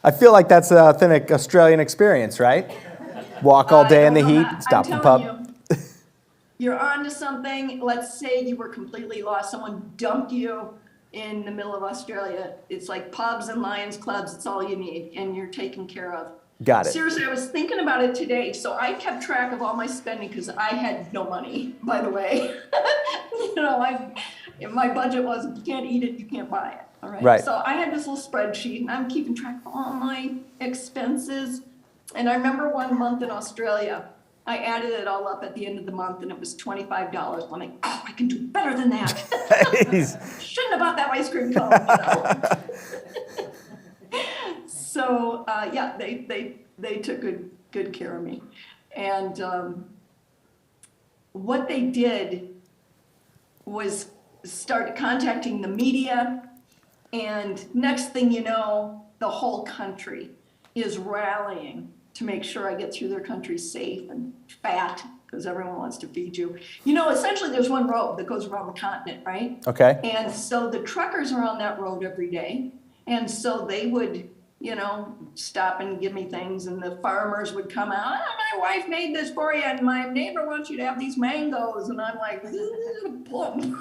S5: I feel like that's an authentic Australian experience, right? Walk all day in the heat, stop the pub.
S6: You're on to something. Let's say you were completely lost. Someone dumped you in the middle of Australia. It's like pubs and Lions Clubs. It's all you need, and you're taken care of.
S5: Got it.
S6: Seriously, I was thinking about it today. So I kept track of all my spending because I had no money, by the way. My budget was, if you can't eat it, you can't buy it. All right.
S5: Right.
S6: So I had this little spreadsheet, and I'm keeping track of all my expenses. And I remember one month in Australia, I added it all up at the end of the month, and it was $25. I'm like, oh, I can do better than that. Shouldn't have bought that ice cream cone. So they took good care of me, and what they did was start contacting the media, and next thing you know, the whole country is rallying to make sure I get through their country safe and fat, because everyone wants to feed you. Essentially there's one road that goes around the continent, right?
S5: Okay.
S6: And so the truckers are on that road every day, and so they would stop and give me things, and the farmers would come out, my wife made this for you, and my neighbor wants you to have these mangoes, and I'm like, plum.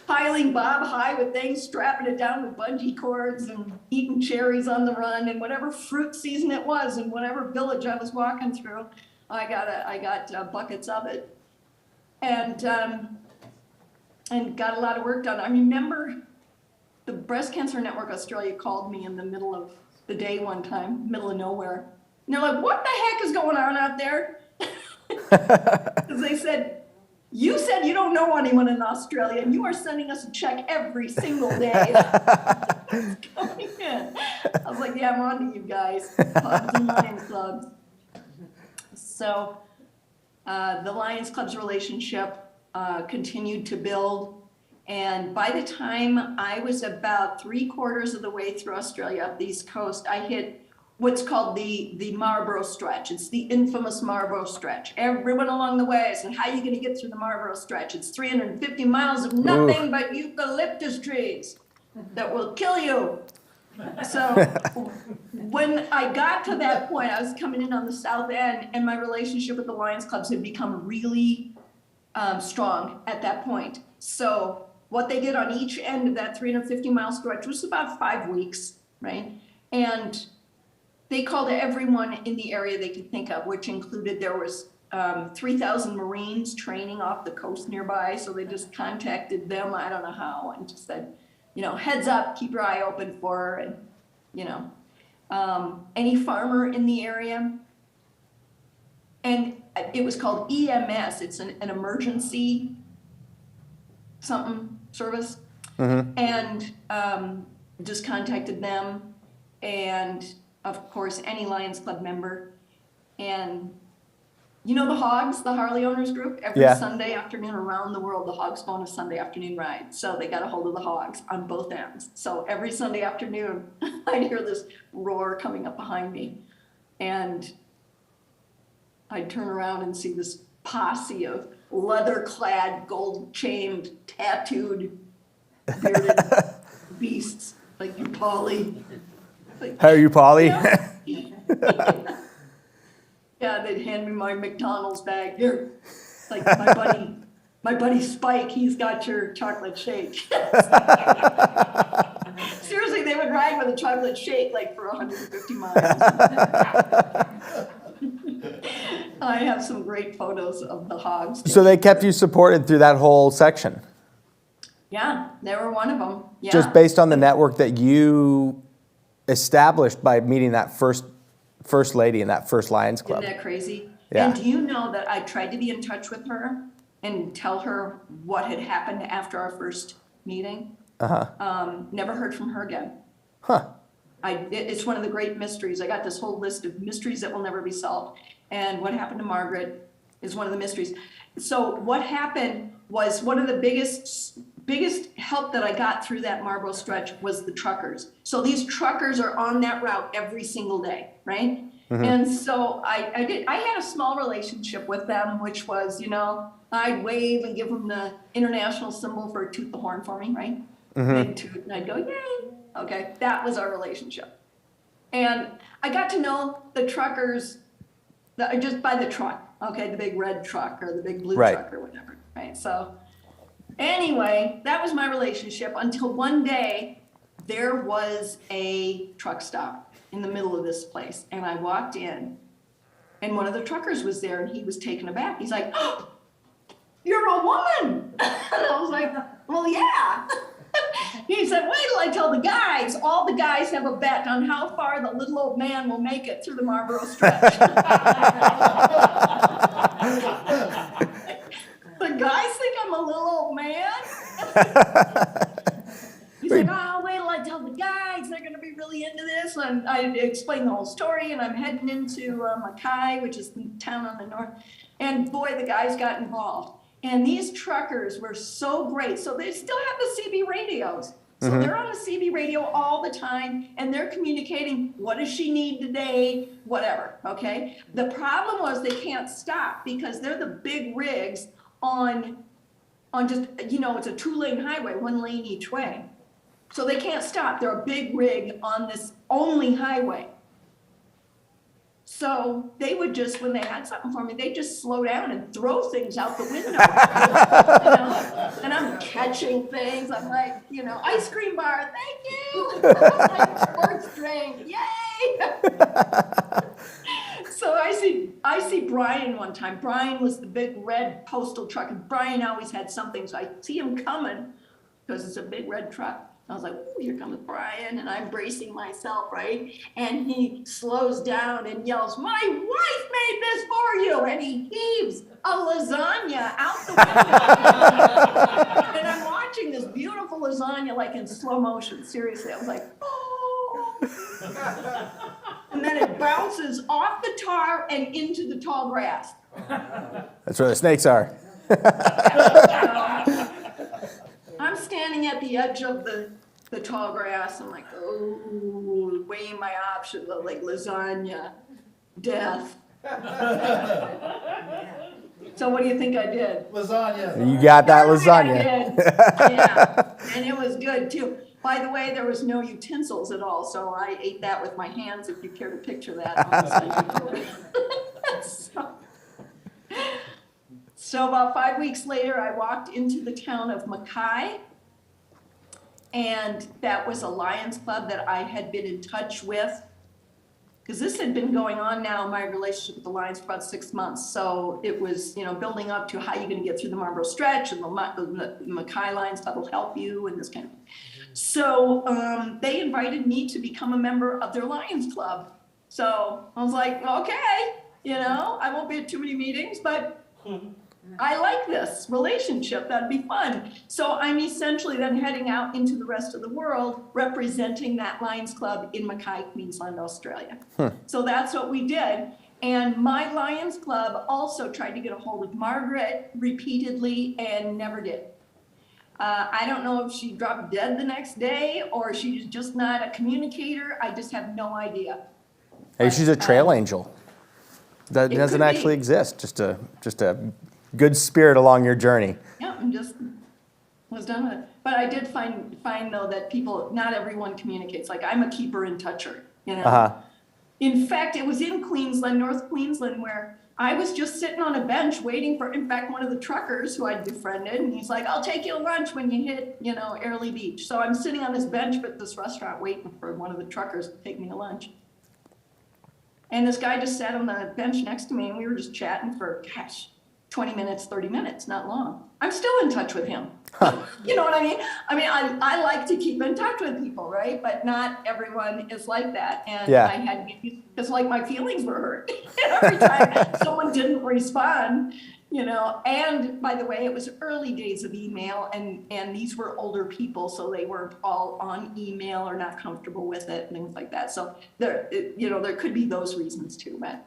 S6: Piling Bob high with things, strapping it down with bungee cords, and eating cherries on the run, and whatever fruit season it was, and whatever village I was walking through, I got buckets of it, and got a lot of work done. I remember the Breast Cancer Network Australia called me in the middle of the day one time, middle of nowhere. And they're like, what the heck is going on out there? Because they said, you said you don't know anyone in Australia, and you are sending us a check every single day. Coming in. I was like, yeah, I'm on to you guys. Pubs and Lions Clubs. So the Lions Club's relationship continued to build. And by the time I was about 3/4 of the way through Australia up the East Coast, I hit what's called the Marlborough Stretch. It's the infamous Marlborough Stretch. Everyone along the way said, how are you going to get through the Marlborough Stretch? It's 350 miles of nothing but eucalyptus trees that will kill you. So when I got to that point, I was coming in on the south end, and my relationship with the Lions Clubs had become really strong at that point. So what they did on each end of that 350-mile stretch was about 5 weeks, right? And they called everyone in the area they could think of, which included, there was 3,000 Marines training off the coast nearby. So they just contacted them, I don't know how, and just said, heads up, keep your eye open for her. And, any farmer in the area. And it was called EMS. It's an emergency something service. Mm-hmm. And just contacted them, and of course any Lions Club member. And the Hogs, the Harley Owners Group, every Sunday afternoon around the world, the Hogs go on a Sunday afternoon ride. So they got a hold of the Hogs on both ends. So every Sunday afternoon, I'd hear this roar coming up behind me, and I'd turn around and see this posse of leather-clad, gold-chained, tattooed, bearded beasts like you, Polly.
S5: How are you, Polly?
S6: Yeah, they'd hand me my McDonald's bag. Here, like my buddy Spike, he's got your chocolate shake. Seriously, they would ride with a chocolate shake like for 150 miles. I have some great photos of the Hogs.
S5: So they kept you supported through that whole section?
S6: Yeah, they were one of them. Yeah.
S5: Just based on the network that you established by meeting that first lady in that first Lions Club.
S6: Isn't that crazy?
S5: Yeah.
S6: And do you know that I tried to be in touch with her and tell her what had happened after our first meeting? Never heard from her again.
S5: Huh.
S6: It's one of the great mysteries. I got this whole list of mysteries that will never be solved. And what happened to Margaret is one of the mysteries. So what happened was one of the biggest help that I got through that Marlborough Stretch was the truckers. So these truckers are on that route every single day, right? And so I had a small relationship with them, which was, you know, I'd wave and give them the international symbol for toot the horn for me, right? They'd toot and I'd go, yay. Okay, that was our relationship. And I got to know the truckers just by the truck, okay, the big red truck or the big blue truck or whatever, right? So anyway, that was my relationship until one day there was a truck stop in the middle of this place. And I walked in and one of the truckers was there and he was taken aback. He's like, oh, you're a woman. And I was like, well, yeah. He said, wait till I tell the guys. All the guys have a bet on how far the little old man will make it through the Marlborough Stretch. The guys think I'm a little old man. He's like, oh, wait till I tell the guys. They're going to be really into this. And I explained the whole story. And I'm heading into Mackay, which is the town on the north. And boy, the guys got involved. And these truckers were so great. So they still have the CB radios. So they're on the CB radio all the time, and they're communicating, what does she need today, whatever, okay? The problem was they can't stop because they're the big rigs on just, you know, it's a 2-lane highway, 1 lane each way. So they can't stop. They're a big rig on this only highway. So they would just, when they had something for me, they'd just slow down and throw things out the window. You know? And I'm catching things. I'm like, you know, ice cream bar, thank you. Like sports drink, yay. So I see Brian one time. Brian was the big red postal truck, and Brian always had something. So I see him coming because it's a big red truck. I was like, ooh, here comes Brian, and I'm bracing myself, right? And he slows down and yells, my wife made this for you! And he heaves a lasagna out the window. And I'm watching this beautiful lasagna like in slow motion, seriously. I was like, oh! And then it bounces off the tar and into the tall grass.
S5: That's where the snakes are.
S6: I'm standing at the edge of the tall grass. I'm like, oh, weighing my options of like lasagna, death. So what do you think I did?
S5: Lasagna. You got that lasagna.
S6: I did. Yeah, and it was good too. By the way, there was no utensils at all, so I ate that with my hands, if you care to picture that. So about 5 weeks later, I walked into the town of Mackay, and that was a Lions Club that I had been in touch with, because this had been going on now, my relationship with the Lions, for about 6 months. So it was, you know, building up to how you're going to get through the Marlborough Stretch, and the Mackay Lions Club will help you, and this kind of thing. So they invited me to become a member of their Lions Club. So I was like, okay, you know, I won't be at too many meetings, but I like this relationship. That'd be fun. So I'm essentially then heading out into the rest of the world representing that Lions Club in Mackay, Queensland, Australia. So that's what we did. And my Lions Club also tried to get a hold of Margaret repeatedly and never did. I don't know if she dropped dead the next day or she's just not a communicator. I just have no idea.
S5: Maybe she's a trail angel. That doesn't actually exist. Just a good spirit along your journey.
S6: Yeah, and just was done with it. But I did find though that people, not everyone communicates. Like I'm a keeper and toucher, you know. In fact, it was in Queensland, North Queensland, where I was just sitting on a bench waiting for, in fact, one of the truckers who I'd befriended, and he's like, I'll take you to lunch when you hit, you know, Airlie Beach. So I'm sitting on this bench at this restaurant waiting for one of the truckers to take me to lunch. And this guy just sat on the bench next to me, and we were just chatting for, gosh, 20 minutes, 30 minutes, not long. I'm still in touch with him. You know what I mean? I like to keep in touch with people, right? But not everyone is like that. And
S5: Yeah.
S6: I had, it's like my feelings were hurt every time someone didn't respond, you know. And by the way, it was early days of email, and these were older people, so they were all on email or not comfortable with it and things like that. So there, you know, there could be those reasons too, but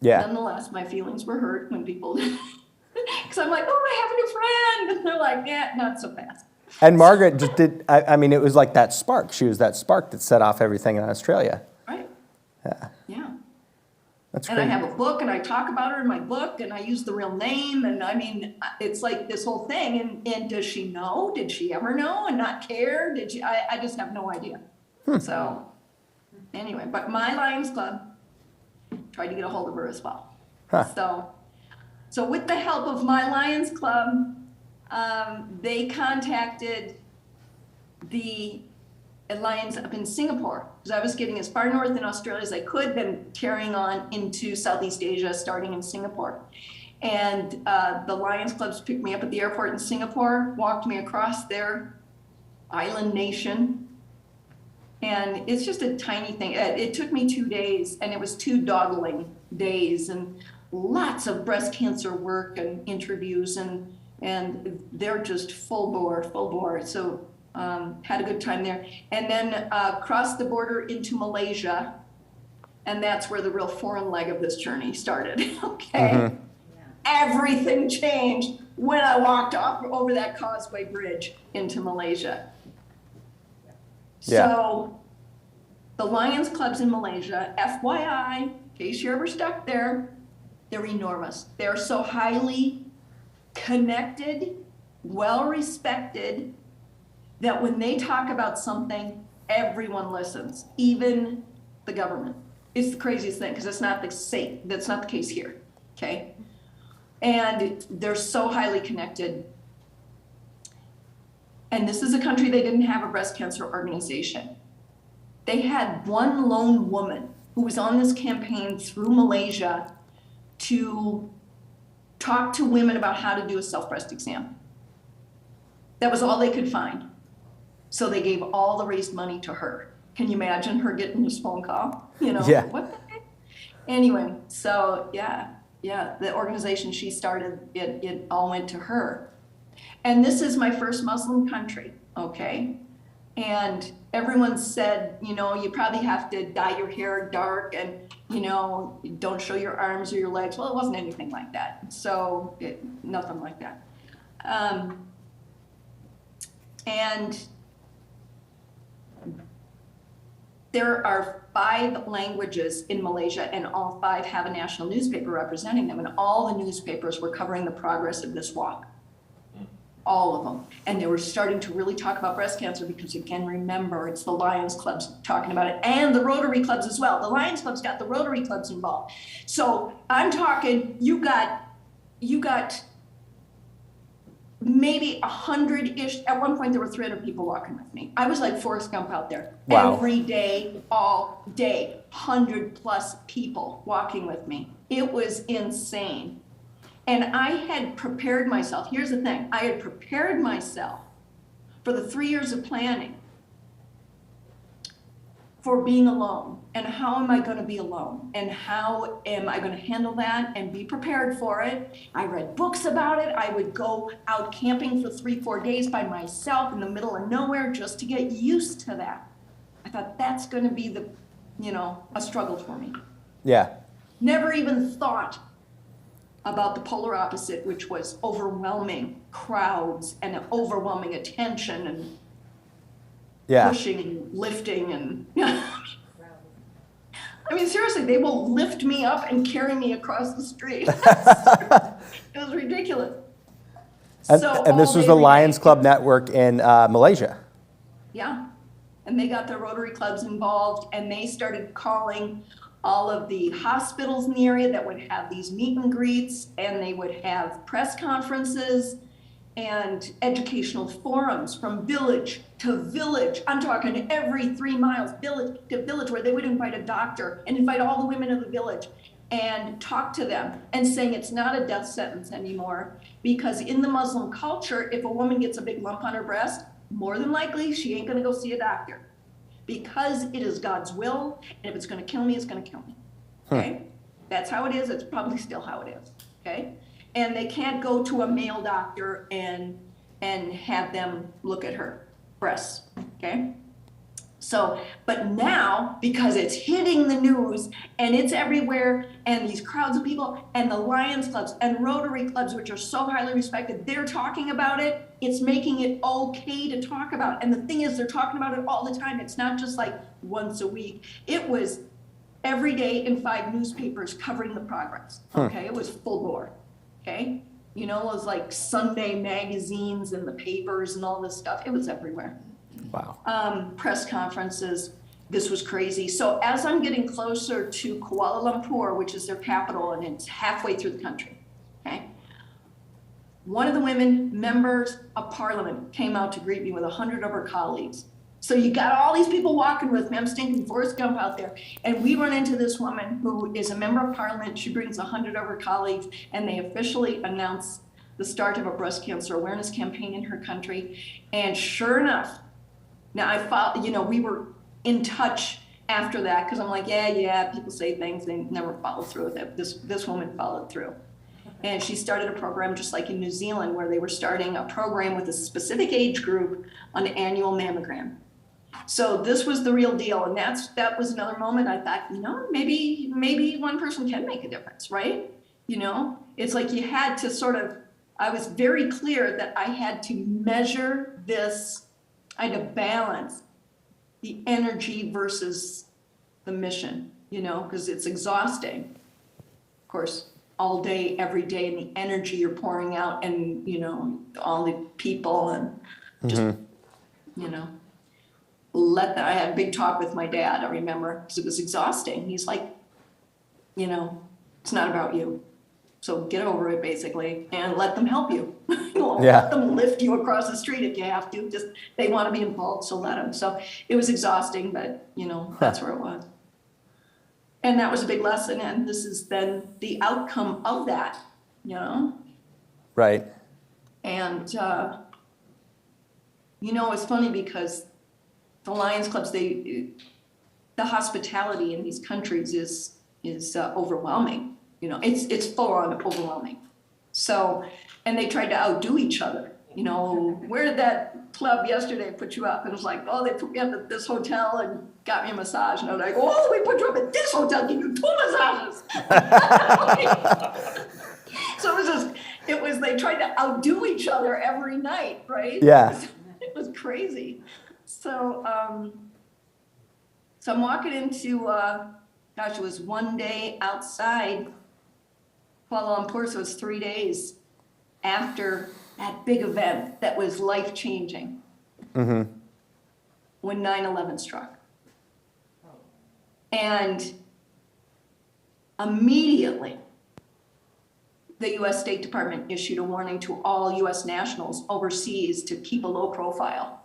S5: Yeah.
S6: nonetheless, my feelings were hurt when people, because I'm like, oh, I have a new friend. And they're like, yeah, not so fast.
S5: And Margaret just did, I mean, it was like that spark. She was that spark that set off everything in Australia.
S6: Right.
S5: Yeah.
S6: Yeah.
S5: That's
S6: And
S5: great.
S6: I have a book, and I talk about her in my book, and I use the real name. And I mean, it's like this whole thing. And does she know? Did she ever know and not care? Did she? I just have no idea. So anyway, but my Lions Club tried to get a hold of her as well.
S5: Huh.
S6: So with the help of my Lions Club, they contacted the Lions up in Singapore, because I was getting as far north in Australia as I could, then carrying on into Southeast Asia, starting in Singapore. And the Lions Clubs picked me up at the airport in Singapore, walked me across their island nation. And it's just a tiny thing. It took me 2 days, and it was 2 dawdling days, and lots of breast cancer work and interviews, and they're just full bore. So had a good time there. And then crossed the border into Malaysia, and that's where the real foreign leg of this journey started. Okay.
S5: Mm-hmm.
S6: Everything changed when I walked off over that causeway bridge into Malaysia.
S5: Yeah.
S6: So the Lions Clubs in Malaysia, FYI, in case you're ever stuck there, they're enormous. They're so highly connected, well-respected, that when they talk about something, everyone listens, even the government. It's the craziest thing, because that's not the case here, okay? And they're so highly connected. And this is a country they didn't have a breast cancer organization. They had one lone woman who was on this campaign through Malaysia to talk to women about how to do a self-breast exam. That was all they could find. So they gave all the raised money to her. Can you imagine her getting this phone call? You know,
S5: Yeah.
S6: what the heck? Anyway, so yeah, the organization she started, it all went to her. And this is my first Muslim country, okay? And everyone said, you know, you probably have to dye your hair dark, and, you know, don't show your arms or your legs. Well, it wasn't anything like that. So nothing like that. And there are 5 languages in Malaysia, and all 5 have a national newspaper representing them. And all the newspapers were covering the progress of this walk. All of them. And they were starting to really talk about breast cancer, because, again, remember, it's the Lions Clubs talking about it, and the Rotary Clubs as well. The Lions Clubs got the Rotary Clubs involved. So I'm talking, you got maybe 100-ish. At one point, there were 300 people walking with me. I was like Forrest Gump out there.
S5: Wow.
S6: Every day, all day, 100+ people walking with me. It was insane. And I had prepared myself. Here's the thing. I had prepared myself for the 3 years of planning for being alone. And how am I going to be alone? And how am I going to handle that and be prepared for it? I read books about it. I would go out camping for 3-4 days by myself in the middle of nowhere just to get used to that. I thought that's going to be a struggle for me.
S5: Yeah.
S6: Never even thought about the polar opposite, which was overwhelming crowds and overwhelming attention and
S5: Yeah.
S6: pushing and lifting and I mean, seriously, they will lift me up and carry me across the street. It was ridiculous.
S5: And this was the Lions Club network in Malaysia.
S6: Yeah, and they got the Rotary Clubs involved, and they started calling all of the hospitals in the area that would have these meet and greets, and they would have press conferences and educational forums from village to village. I'm talking every 3 miles, village to village, where they would invite a doctor and invite all the women of the village and talk to them and saying it's not a death sentence anymore, because in the Muslim culture, if a woman gets a big lump on her breast, more than likely she ain't gonna go see a doctor, because it is God's will, and if it's gonna kill me, it's gonna kill me, okay? That's how it is, it's probably still how it is, okay? And they can't go to a male doctor and have them look at her breasts, okay? So, but now, because it's hitting the news and it's everywhere, and these crowds of people, and the Lions clubs and Rotary clubs, which are so highly respected, they're talking about it, it's making it okay to talk about. And the thing is, they're talking about it all the time. It's not just like once a week. It was every day in 5 newspapers covering the progress, okay? It was full bore, okay? You know, it was like Sunday magazines and the papers and all this stuff. It was everywhere.
S5: Wow.
S6: Press conferences. This was crazy. So as I'm getting closer to Kuala Lumpur, which is their capital, and it's halfway through the country, okay? One of the women, members of parliament, came out to greet me with 100 of her colleagues. So you got all these people walking with me. I'm stinking Forrest Gump out there. And we run into this woman who is a member of parliament. She brings 100 of her colleagues, and they officially announce the start of a breast cancer awareness campaign in her country. And sure enough, now I followed, you know, we were in touch after that, because I'm like, yeah, people say things, they never follow through with it. This woman followed through. And she started a program just like in New Zealand, where they were starting a program with a specific age group on an annual mammogram. So this was the real deal. And that was another moment I thought, you know, maybe one person can make a difference, right? You know, it's like you had to sort of, I was very clear that I had to measure this, I had to balance the energy versus the mission, you know, because it's exhausting. Of course, all day, every day, and the energy you're pouring out, and, you know, all the people, and just, you know, I had a big talk with my dad, I remember, because it was exhausting. He's like, you know, it's not about you. So get over it, basically, and let them help you. Let them lift you across the street if you have to. Just, they want to be involved, so let them. So it was exhausting, but, you know, that's where it was. And that was a big lesson, and this is then the outcome of that, you know?
S5: Right.
S6: And, you know, it's funny because the Lions clubs, the hospitality in these countries is overwhelming. You know, it's full on overwhelming. So, and they tried to outdo each other. You know, where did that club yesterday put you up? And it was like, oh, they put me up at this hotel and got me a massage. And I was like, oh, we put you up at this hotel, give you 2 massages. So they tried to outdo each other every night, right?
S5: Yeah.
S6: It was crazy. So, so I'm walking into, it was one day outside Kuala Lumpur, so it's 3 days after that big event that was life-changing, when 9/11 struck. And immediately, the U.S. State Department issued a warning to all U.S. nationals overseas to keep a low profile.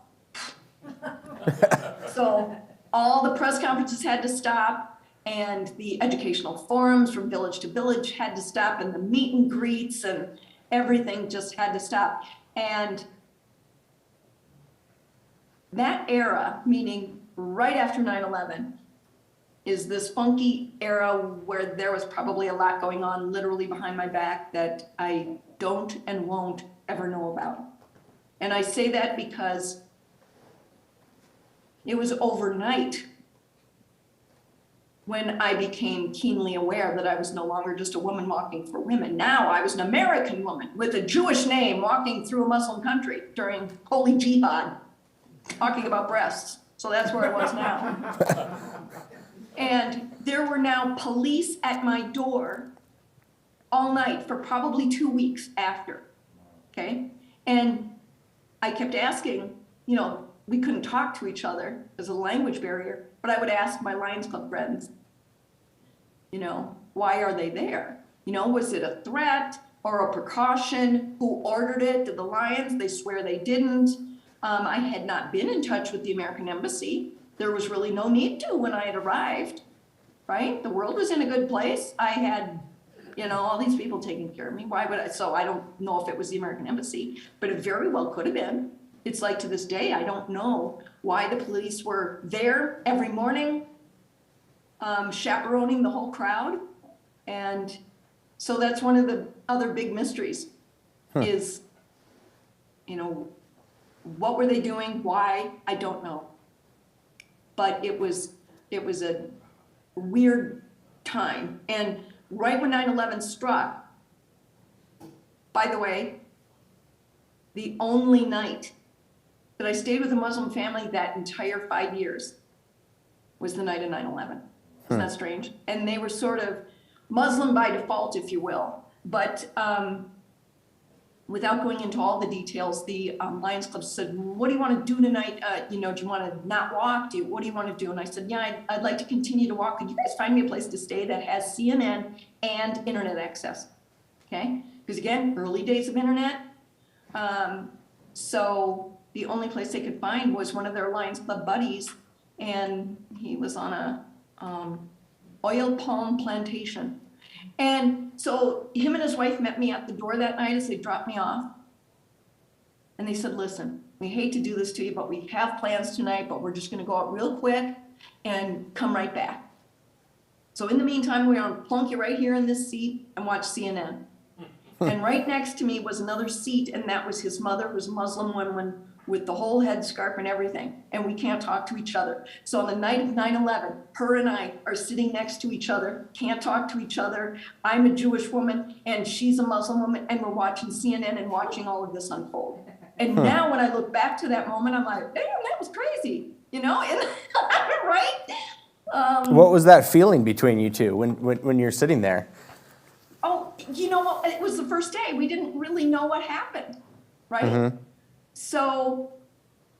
S6: So all the press conferences had to stop, and the educational forums from village to village had to stop, and the meet and greets and everything just had to stop. And that era, meaning right after 9/11, is this funky era where there was probably a lot going on literally behind my back that I don't and won't ever know about. And I say that because it was overnight when I became keenly aware that I was no longer just a woman walking for women. Now I was an American woman with a Jewish name walking through a Muslim country during Holy Jihad, talking about breasts. So that's where I was now. And there were now police at my door all night for probably 2 weeks after, okay? And I kept asking, you know, we couldn't talk to each other. There's a language barrier. But I would ask my Lions Club friends, you know, why are they there? You know, was it a threat or a precaution? Who ordered it? Did the Lions? They swear they didn't. I had not been in touch with the American embassy. There was really no need to when I had arrived, right? The world was in a good place. I had, all these people taking care of me. Why would I? So I don't know if it was the American Embassy, but it very well could have been. It's like to this day, I don't know why the police were there every morning, chaperoning the whole crowd. And so that's one of the other big mysteries is, what were they doing? Why? I don't know. But it was a weird time. And right when 9/11 struck, by the way, the only night that I stayed with a Muslim family that entire 5 years was the night of 9/11. Isn't that strange? And they were sort of Muslim by default, if you will. But without going into all the details, the Lions Club said, what do you want to do tonight? Do you want to not walk? What do you want to do? And I said, yeah, I'd like to continue to walk. Could you guys find me a place to stay that has CNN and internet access? Okay? Because again, early days of internet. So the only place they could find was one of their Lions Club buddies, and he was on a oil palm plantation. And so him and his wife met me at the door that night as they dropped me off. And they said, listen, we hate to do this to you, but we have plans tonight, but we're just going to go out real quick and come right back. So in the meantime, we're going to plunk you right here in this seat and watch CNN. And right next to me was another seat, and that was his mother, who was a Muslim woman with the whole headscarf and everything. And we can't talk to each other. So on the night of 9/11, her and I are sitting next to each other, can't talk to each other. I'm a Jewish woman, and she's a Muslim woman, and we're watching CNN and watching all of this unfold. And now when I look back to that moment, I'm like, damn, that was crazy, and right?
S5: What was that feeling between you two when you're sitting there?
S6: Oh, it was the first day. We didn't really know what happened, right?
S5: Mm-hmm.
S6: So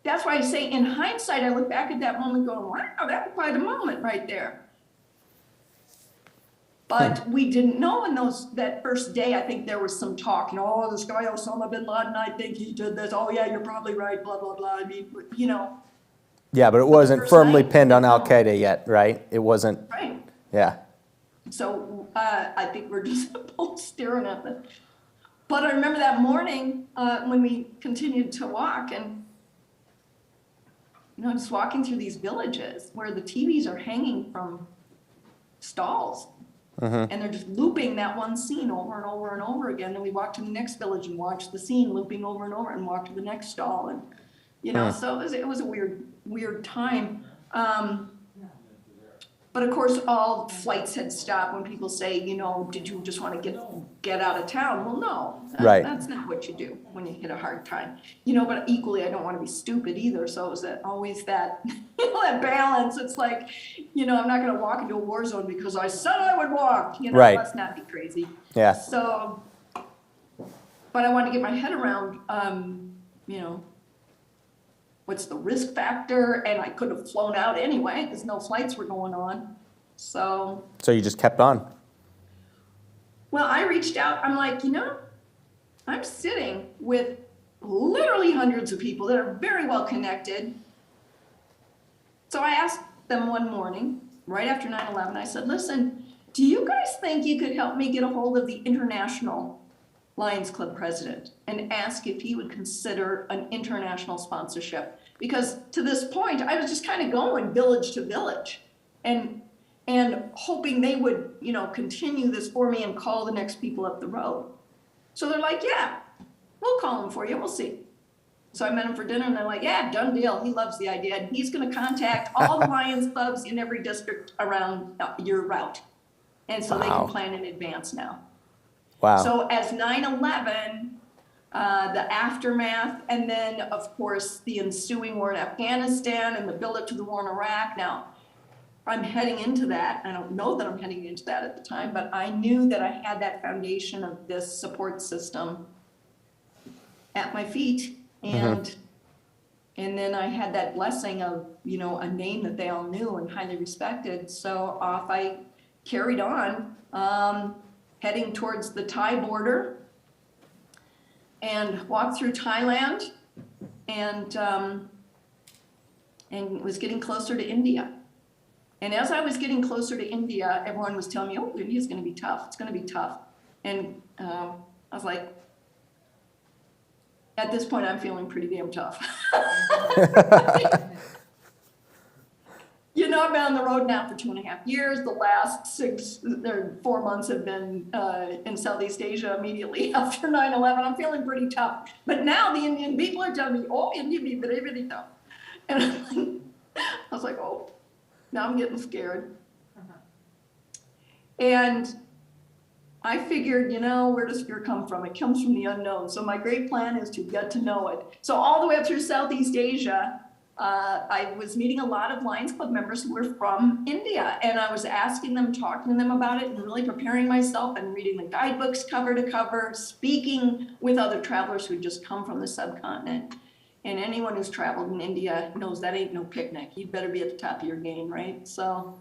S6: that's why I say in hindsight, I look back at that moment going, wow, that was quite a moment right there. But we didn't know in that first day. I think there was some talk, this guy Osama bin Laden, I think he did this. Oh yeah, you're probably right, blah, blah, blah. I mean,
S5: Yeah, but it wasn't firmly
S6: night,
S5: pinned on Al-Qaeda yet, right? It wasn't.
S6: Right.
S5: Yeah.
S6: So I think we're just both staring at them. But I remember that morning when we continued to walk and, just walking through these villages where the TVs are hanging from stalls.
S5: Mm-hmm.
S6: And they're just looping that one scene over and over and over again. And we walked to the next village and watched the scene looping over and over and walked to the next stall. And, so it was a weird time. But of course, all flights had stopped when people say, did you just want to get out of town? Well, no,
S5: Right.
S6: That's not what you do when you hit a hard time. But equally, I don't want to be stupid either. So it was always that, that balance. It's like, I'm not going to walk into a war zone because I said I would walk.
S5: Right.
S6: Let's not be crazy.
S5: Yeah.
S6: So, but I wanted to get my head around, what's the risk factor? And I could have flown out anyway because no flights were going on. So
S5: you just kept on.
S6: Well, I reached out. I'm like, I'm sitting with literally hundreds of people that are very well connected. So I asked them one morning, right after 9/11, I said, listen, do you guys think you could help me get a hold of the International Lions Club president and ask if he would consider an international sponsorship? Because to this point, I was just kind of going village to village and hoping they would, continue this for me and call the next people up the road. So they're like, yeah, we'll call him for you. We'll see. So I met him for dinner and they're like, yeah, done deal. He loves the idea. And he's going to contact all the Lions clubs in every district around your route. And so they can plan in advance now.
S5: Wow.
S6: So as 9/11, the aftermath, and then, of course, the ensuing war in Afghanistan and the build-up to the war in Iraq. Now, I'm heading into that. I don't know that I'm heading into that at the time, but I knew that I had that foundation of this support system at my feet. And then I had that blessing of, a name that they all knew and highly respected. So off I carried on, heading towards the Thai border and walked through Thailand and was getting closer to India. And as I was getting closer to India, everyone was telling me, oh, India's going to be tough. It's going to be tough. And I was like, at this point, I'm feeling pretty damn tough. You know, I've been on the road now for 2.5 years. The last 4 months have been in Southeast Asia immediately after 9/11. I'm feeling pretty tough. But now the Indian people are telling me, oh, India be very, very tough. And I was like, oh, now I'm getting scared. And I figured, you know, where does fear come from? It comes from the unknown. So my great plan is to get to know it. So all the way up through Southeast Asia, I was meeting a lot of Lions Club members who were from India, and I was asking them, talking to them about it, and really preparing myself and reading the guidebooks cover to cover, speaking with other travelers who just come from the subcontinent. And anyone who's traveled in India knows that ain't no picnic. You'd better be at the top of your game, right? So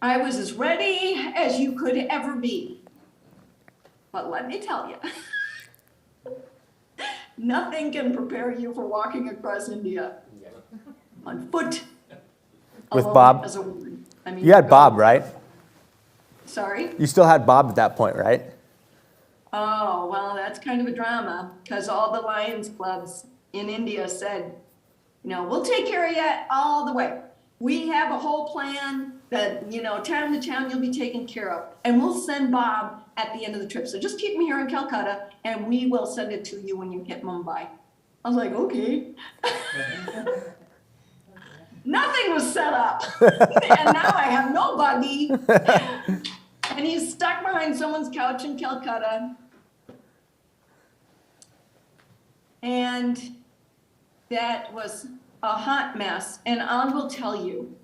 S6: I was as ready as you could ever be. But let me tell you, nothing can prepare you for walking across India on foot.
S5: With
S6: alone
S5: Bob?
S6: As a woman. I mean,
S5: You had Bob, right?
S6: Sorry?
S5: You still had Bob at that point, right?
S6: Oh, well, that's kind of a drama, because all the Lions clubs in India said, you know, we'll take care of you all the way. We have a whole plan that, you know, town to town you'll be taken care of. And we'll send Bob at the end of the trip. So just keep him here in Calcutta, and we will send it to you when you hit Mumbai. I was like, okay. Nothing was set up. And now I have no buggy. And he's stuck behind someone's couch in Calcutta. And that was a hot mess. And I will tell you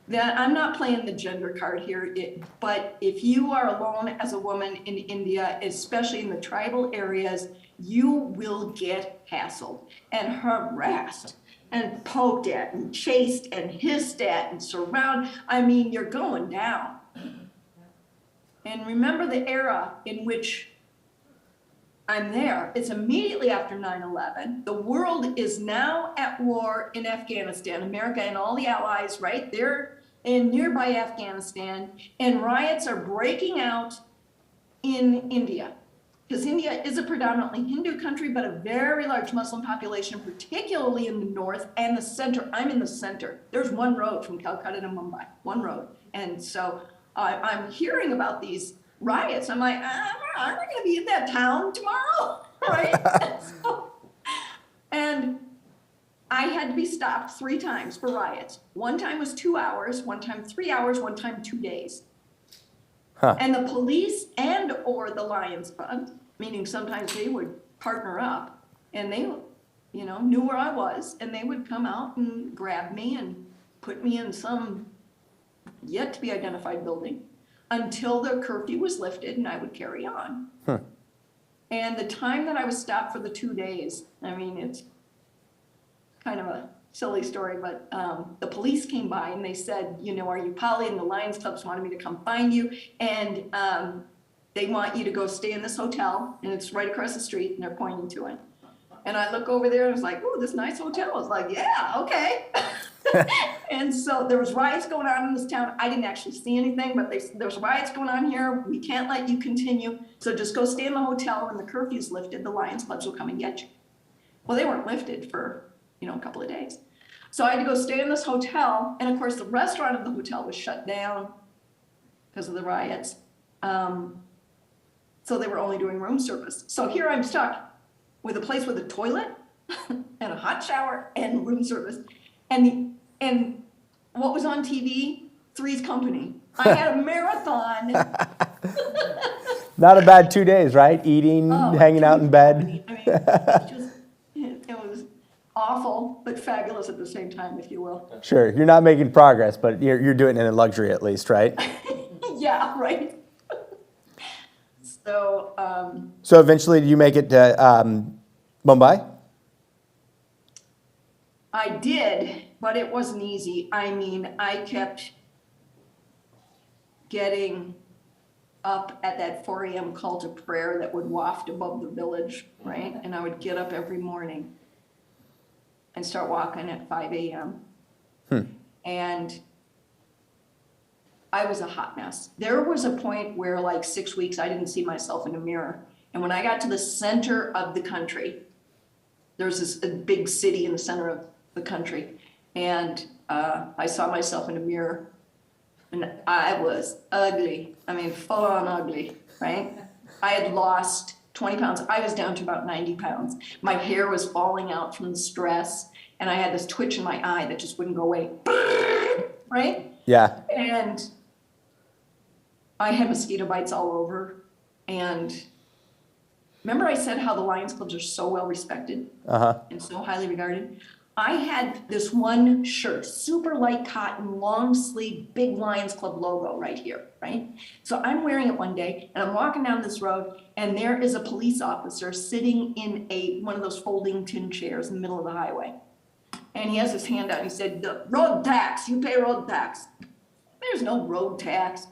S6: that I'm not playing the gender card here, but if you are alone as a woman in India, especially in the tribal areas, you will get hassled and harassed and poked at and chased and hissed at and surrounded. I mean, you're going down. And remember the era in which I'm there. It's immediately after 9/11. The world is now at war in Afghanistan. America and all the allies right there in nearby Afghanistan. And riots are breaking out in India. Because India is a predominantly Hindu country, but a very large Muslim population, particularly in the north and the center. I'm in the center. There's one road from Calcutta to Mumbai, one road. And so I'm hearing about these riots. I'm like, I'm not going to be in that town tomorrow, right? And I had to be stopped 3 times for riots. One time was 2 hours, one time 3 hours, one time 2 days. Huh. And the police and or the Lions Club, meaning sometimes they would partner up, and they, you know, knew where I was, and they would come out and grab me and put me in some yet to be identified building until the curfew was lifted and I would carry on. Huh. And the time that I was stopped for the 2 days, I mean, it's kind of a silly story, but the police came by and they said, you know, are you Polly? And the Lions Clubs wanted me to come find you. And they want you to go stay in this hotel. And it's right across the street and they're pointing to it. And I look over there and I was like, oh, this nice hotel. I was like, yeah, okay. And so there was riots going on in this town. I didn't actually see anything, but there's riots going on here. We can't let you continue. So just go stay in the hotel. When the curfew's lifted, the Lions Clubs will come and get you. Well, they weren't lifted for, you know, a couple of days. So I had to go stay in this hotel, and of course the restaurant of the hotel was shut down because of the riots. So they were only doing room service. So here I'm stuck with a place with a toilet and a hot shower and room service. And what was on TV? Three's Company. I had a marathon.
S5: Not a bad 2 days, right? Eating, hanging out in bed.
S6: I mean, it was awful, but fabulous at the same time, if you will.
S5: Sure, you're not making progress, but you're doing it in luxury at least, right?
S6: Yeah, right. So.
S5: So eventually, did you make it to Mumbai?
S6: I did, but it wasn't easy. I mean, I kept getting up at that 4 a.m. call to prayer that would waft above the village, right? And I would get up every morning and start walking at 5 a.m. And I was a hot mess. There was a point where like 6 weeks, I didn't see myself in a mirror. And when I got to the center of the country, there's this a big city in the center of the country. And I saw myself in a mirror and I was ugly. I mean, full on ugly, right? I had lost 20 pounds. I was down to about 90 pounds. My hair was falling out from the stress. And I had this twitch in my eye that just wouldn't go away, right?
S5: Yeah.
S6: And I had mosquito bites all over. And remember I said how the Lions Clubs are so well respected and so highly regarded? I had this one shirt, super light cotton, long sleeve, big Lions Club logo right here, right? So I'm wearing it one day and I'm walking down this road and there is a police officer sitting in one of those folding tin chairs in the middle of the highway. And he has his hand out and he said, "The road tax, you pay road tax." There's no road tax.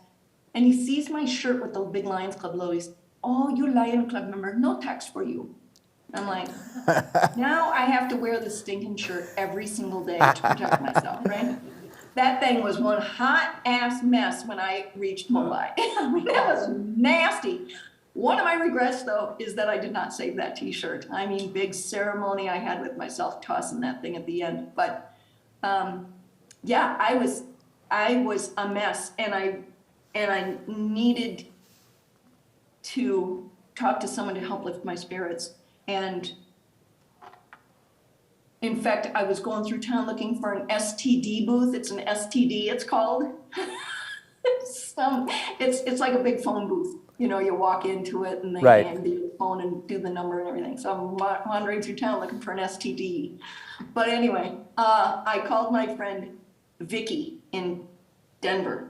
S6: And he sees my shirt with the big Lions Club logo. He's, "Oh, you Lion Club member, no tax for you." I'm like, now I have to wear this stinking shirt every single day to protect myself, right? That thing was one hot ass mess when I reached Mumbai. I mean, that was nasty. One of my regrets, though, is that I did not save that T-shirt. I mean, big ceremony I had with myself tossing that thing at the end. But yeah, I was a mess, and I needed to talk to someone to help lift my spirits. And in fact, I was going through town looking for an STD booth. It's an STD, it's called. It's like a big phone booth. You know, you walk into it and they hand you the phone and do the number and everything. So I'm wandering through town looking for an STD. But anyway, I called my friend Vicky in Denver.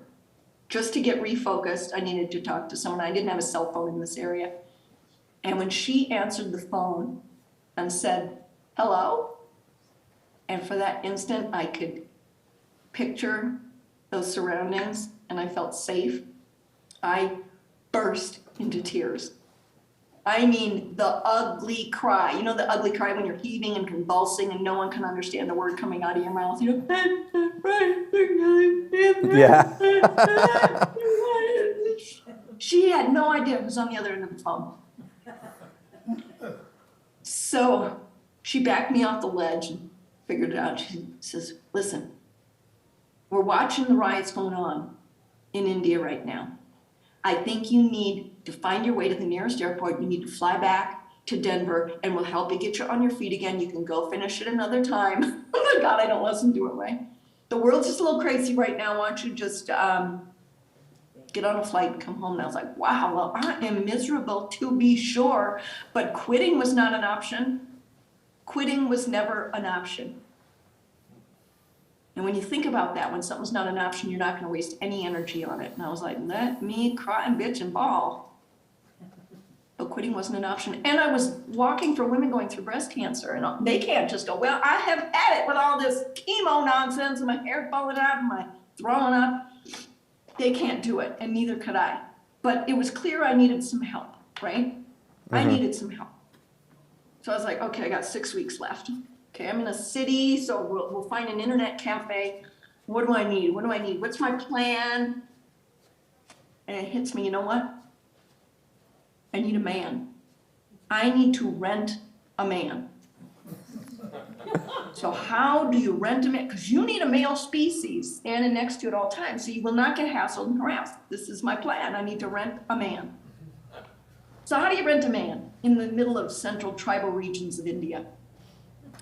S6: Just to get refocused, I needed to talk to someone. I didn't have a cell phone in this area. And when she answered the phone and said, "Hello," and for that instant, I could picture those surroundings and I felt safe, I burst into tears. I mean, the ugly cry. You know the ugly cry when you're heaving and convulsing and no one can understand the word coming out of your mouth? You know?
S5: Yeah.
S6: She had no idea who was on the other end of the phone. So she backed me off the ledge and figured it out. She says, "Listen, we're watching the riots going on in India right now. I think you need to find your way to the nearest airport. You need to fly back to Denver and we'll help you get you on your feet again. You can go finish it another time." Oh my God, I don't listen to it, right? "The world's just a little crazy right now. Why don't you just get on a flight and come home?" And I was like, wow, well, I am miserable to be sure, but quitting was not an option. Quitting was never an option. And when you think about that, when something's not an option, you're not going to waste any energy on it. And I was like, let me cry and bitch and bawl. But quitting wasn't an option. And I was walking for women going through breast cancer, and they can't just go, "Well, I have had it with all this chemo nonsense and my hair falling out and my throwing up." They can't do it, and neither could I. But it was clear I needed some help, right? I needed some help. So I was like, okay, I got 6 weeks left. Okay, I'm in a city, so we'll find an internet cafe. What do I need? What do I need? What's my plan? And it hits me, you know what? I need a man. I need to rent a man. So how do you rent a man? Because you need a male species standing next to you at all times, so you will not get hassled and harassed. This is my plan. I need to rent a man. So how do you rent a man in the middle of central tribal regions of India?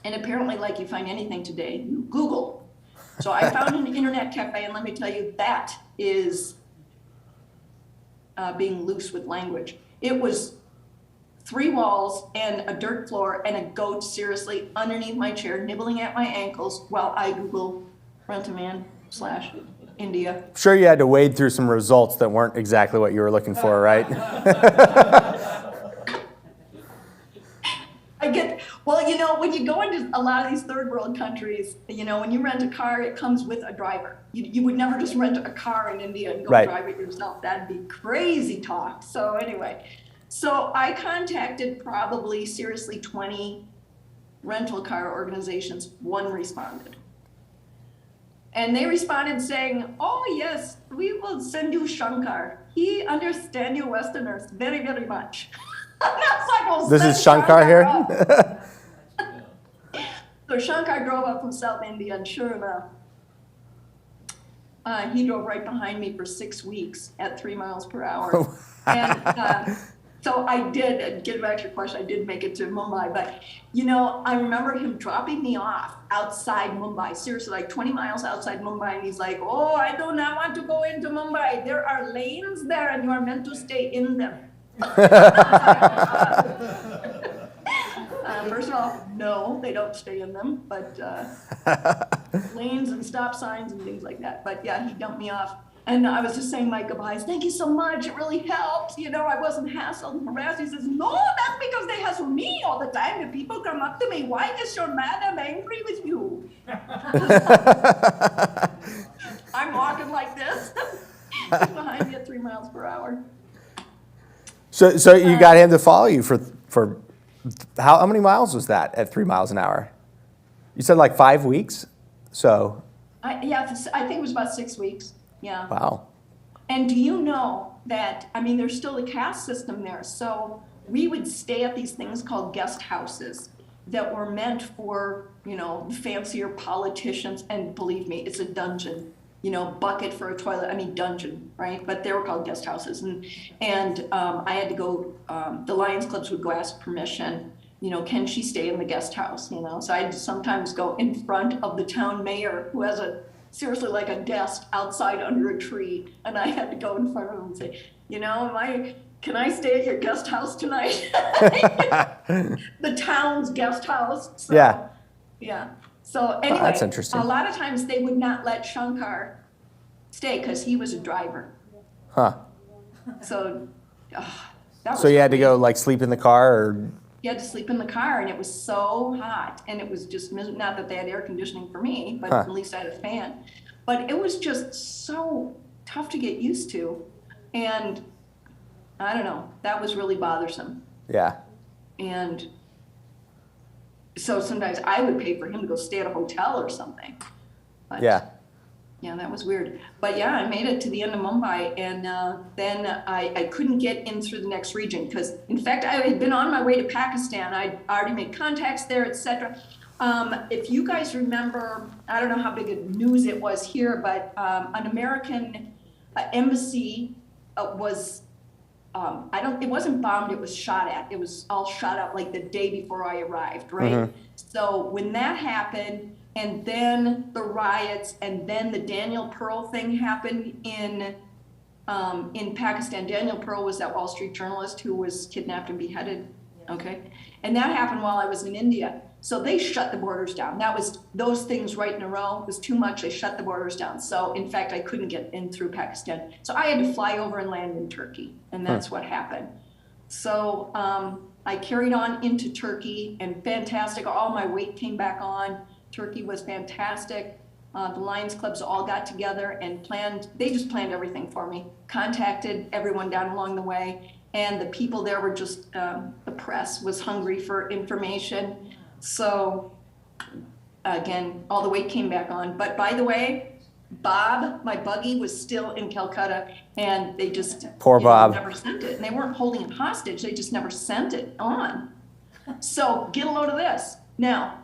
S6: And apparently, like you find anything today, you Google. So I found an internet cafe, and let me tell you, that is being loose with language. It was 3 walls and a dirt floor and a goat seriously underneath my chair, nibbling at my ankles while I Google rent a man / India.
S5: Sure, you had to wade through some results that weren't exactly what you were looking for, right?
S6: Well, you know, when you go into a lot of these third world countries, you know, when you rent a car, it comes with a driver. You would never just rent a car in India and go drive it yourself. That'd be crazy talk. So anyway, so I contacted probably seriously 20 rental car organizations. One responded. And they responded saying, "Oh yes, we will send you Shankar. He understands you Westerners very, very much." And I was like, "Well,
S5: This
S6: send
S5: is Shankar here?
S6: up." So Shankar drove up from South India, and sure enough, he drove right behind me for 6 weeks at 3 miles per hour. And so I did, get back to your question, I did make it to Mumbai. But, you know, I remember him dropping me off outside Mumbai, seriously, like 20 miles outside Mumbai. And he's like, "Oh, I do not want to go into Mumbai. There are lanes there and you are meant to stay in them." First of all, no, they don't stay in them, but lanes and stop signs and things like that. But yeah, he dumped me off. And I was just saying my goodbyes. "Thank you so much. It really helped. You know, I wasn't hassled and harassed." He says, "No, that's because they hassle me all the time. The people come up to me. Why is your madam angry with you?" I'm walking like this. He's behind me at 3 miles per hour.
S5: So you got him to follow you for how many miles was that at 3 miles an hour? You said like 5 weeks? So.
S6: Yeah, I think it was about 6 weeks. Yeah.
S5: Wow.
S6: And do you know that, I mean, there's still a caste system there. So we would stay at these things called guest houses that were meant for, you know, fancier politicians. And believe me, it's a dungeon, you know, bucket for a toilet. I mean, dungeon, right? But they were called guest houses. And I had to go, the Lions Clubs would go ask permission, you know, can she stay in the guest house, you know? So I'd sometimes go in front of the town mayor, who has seriously like a desk outside under a tree, and I had to go in front of him and say, "You know, can I stay at your guest house tonight?" The town's guest house. So,
S5: Yeah.
S6: Yeah. So anyway,
S5: that's interesting.
S6: A lot of times they would not let Shankar stay because he was a driver.
S5: Huh.
S6: So that was
S5: So you had to
S6: crazy.
S5: go like sleep in the car or?
S6: You had to sleep in the car, and it was so hot, and it was just not that they had air conditioning for me, but at least I had a fan. But it was just so tough to get used to, and I don't know, that was really bothersome.
S5: Yeah.
S6: And so sometimes I would pay for him to go stay at a hotel or something. But
S5: Yeah.
S6: yeah, that was weird. But yeah, I made it to the end of Mumbai, and then I couldn't get in through the next region because, in fact, I had been on my way to Pakistan. I'd already made contacts there, etc. If you guys remember, I don't know how big a news it was here, but an American embassy was, it wasn't bombed, it was shot at. It was all shot up like the day before I arrived, right?
S5: Mm-hmm.
S6: So when that happened, and then the riots, and then the Daniel Pearl thing happened in Pakistan. Daniel Pearl was that Wall Street journalist who was kidnapped and beheaded, okay? And that happened while I was in India. So they shut the borders down. That was, those things right in a row was too much. They shut the borders down. So in fact, I couldn't get in through Pakistan. So I had to fly over and land in Turkey, and that's what happened. So I carried on into Turkey, and fantastic, all my weight came back on. Turkey was fantastic. The Lions Clubs all got together and they just planned everything for me, contacted everyone down along the way, and the people there were just, the press was hungry for information. So again, all the weight came back on. But by the way, Bob, my buggy, was still in Calcutta, and they just
S5: Poor Bob.
S6: never sent it. And they weren't holding it hostage, they just never sent it on. So get a load of this. Now,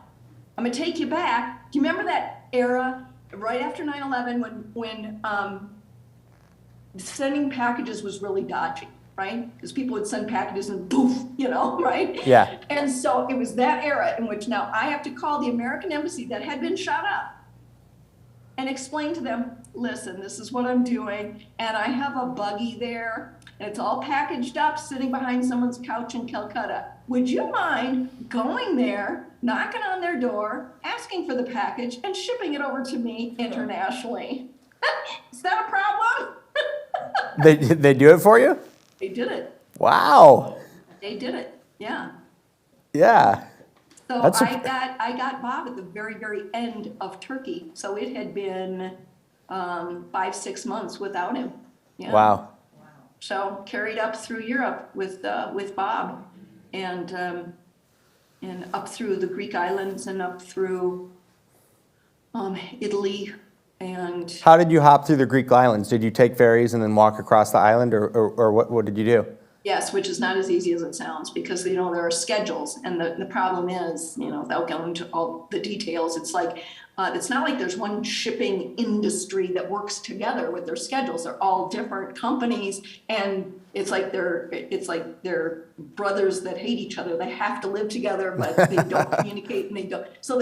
S6: I'm gonna take you back. Do you remember that era right after 9/11 when sending packages was really dodgy, right? Because people would send packages and poof, you know, right?
S5: Yeah.
S6: And so it was that era in which now I have to call the American embassy that had been shot up and explain to them, "Listen, this is what I'm doing, and I have a buggy there, and it's all packaged up, sitting behind someone's couch in Calcutta. Would you mind going there, knocking on their door, asking for the package, and shipping it over to me internationally?" Is that a problem?
S5: They do it for you?
S6: They did it.
S5: Wow.
S6: They did it. Yeah.
S5: Yeah.
S6: So
S5: That's
S6: I got Bob at the very, very end of Turkey. So it had been 5-6 months without him. Yeah.
S5: Wow.
S6: So carried up through Europe with Bob, and up through the Greek islands and up through Italy, And
S5: How did you hop through the Greek islands? Did you take ferries and then walk across the island, or what did you do?
S6: yes, which is not as easy as it sounds, because, there are schedules, and the problem is, without going into all the details, it's like, it's not like there's one shipping industry that works together with their schedules. They're all different companies, and it's like they're brothers that hate each other. They have to live together, but they don't communicate, and they don't. So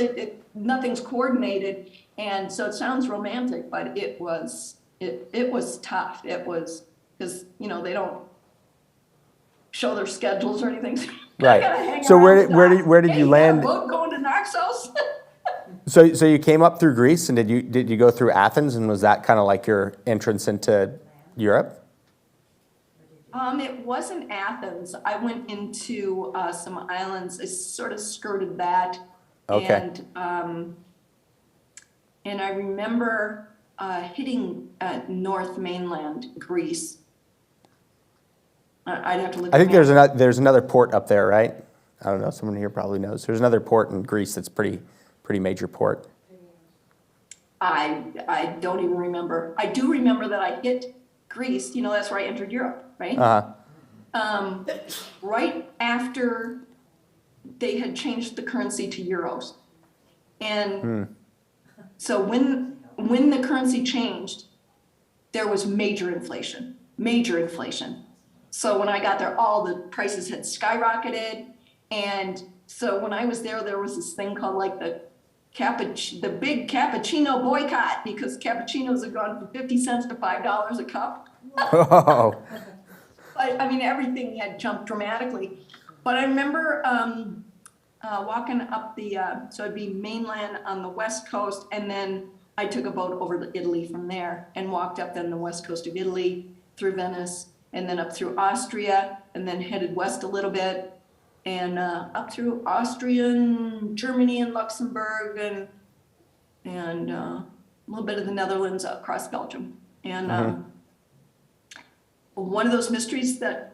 S6: nothing's coordinated, and so it sounds romantic, but it was tough. It was because they don't show their schedules or anything.
S5: Right. So where did you land?
S6: Boat going to Naxos.
S5: So you came up through Greece, and did you go through Athens, and was that kind of like your entrance into Europe?
S6: It wasn't Athens. I went into some islands. I sort of skirted that.
S5: Okay.
S6: And I remember hitting North mainland Greece. I'd have to look.
S5: I think there's another port up there, right? I don't know. Someone here probably knows. There's another port in Greece that's pretty major port.
S6: I don't even remember. I do remember that I hit Greece. That's where I entered Europe, right?
S5: Uh-huh.
S6: Right after they had changed the currency to euros, and so when the currency changed, there was major inflation. So when I got there, all the prices had skyrocketed. And so when I was there, there was this thing called like the big cappuccino boycott, because cappuccinos had gone from 50 cents to $5 a cup.
S5: Oh.
S6: I mean, everything had jumped dramatically. But I remember walking up so it'd be mainland on the west coast, and then I took a boat over to Italy from there and walked up then the west coast of Italy through Venice, and then up through Austria, and then headed west a little bit, and up through Austria and Germany and Luxembourg, and a little bit of the Netherlands across Belgium. And one of those mysteries that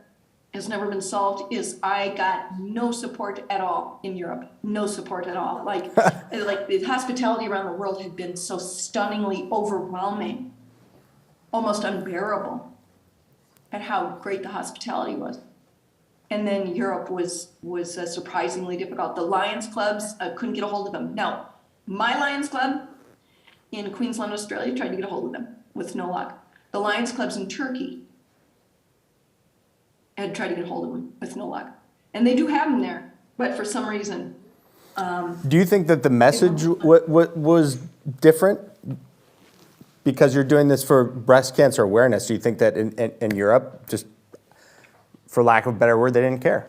S6: has never been solved is I got no support at all in Europe. No support at all. Like the hospitality around the world had been so stunningly overwhelming, almost unbearable, at how great the hospitality was. And then Europe was surprisingly difficult. The Lions clubs, couldn't get a hold of them. Now, my Lions club in Queensland, Australia, tried to get a hold of them with no luck. The Lions clubs in Turkey had tried to get a hold of them with no luck. And they do have them there, but for some reason.
S5: Do you think that the message was different because you're doing this for breast cancer awareness? Do you think that in Europe, just for lack of a better word, they didn't care?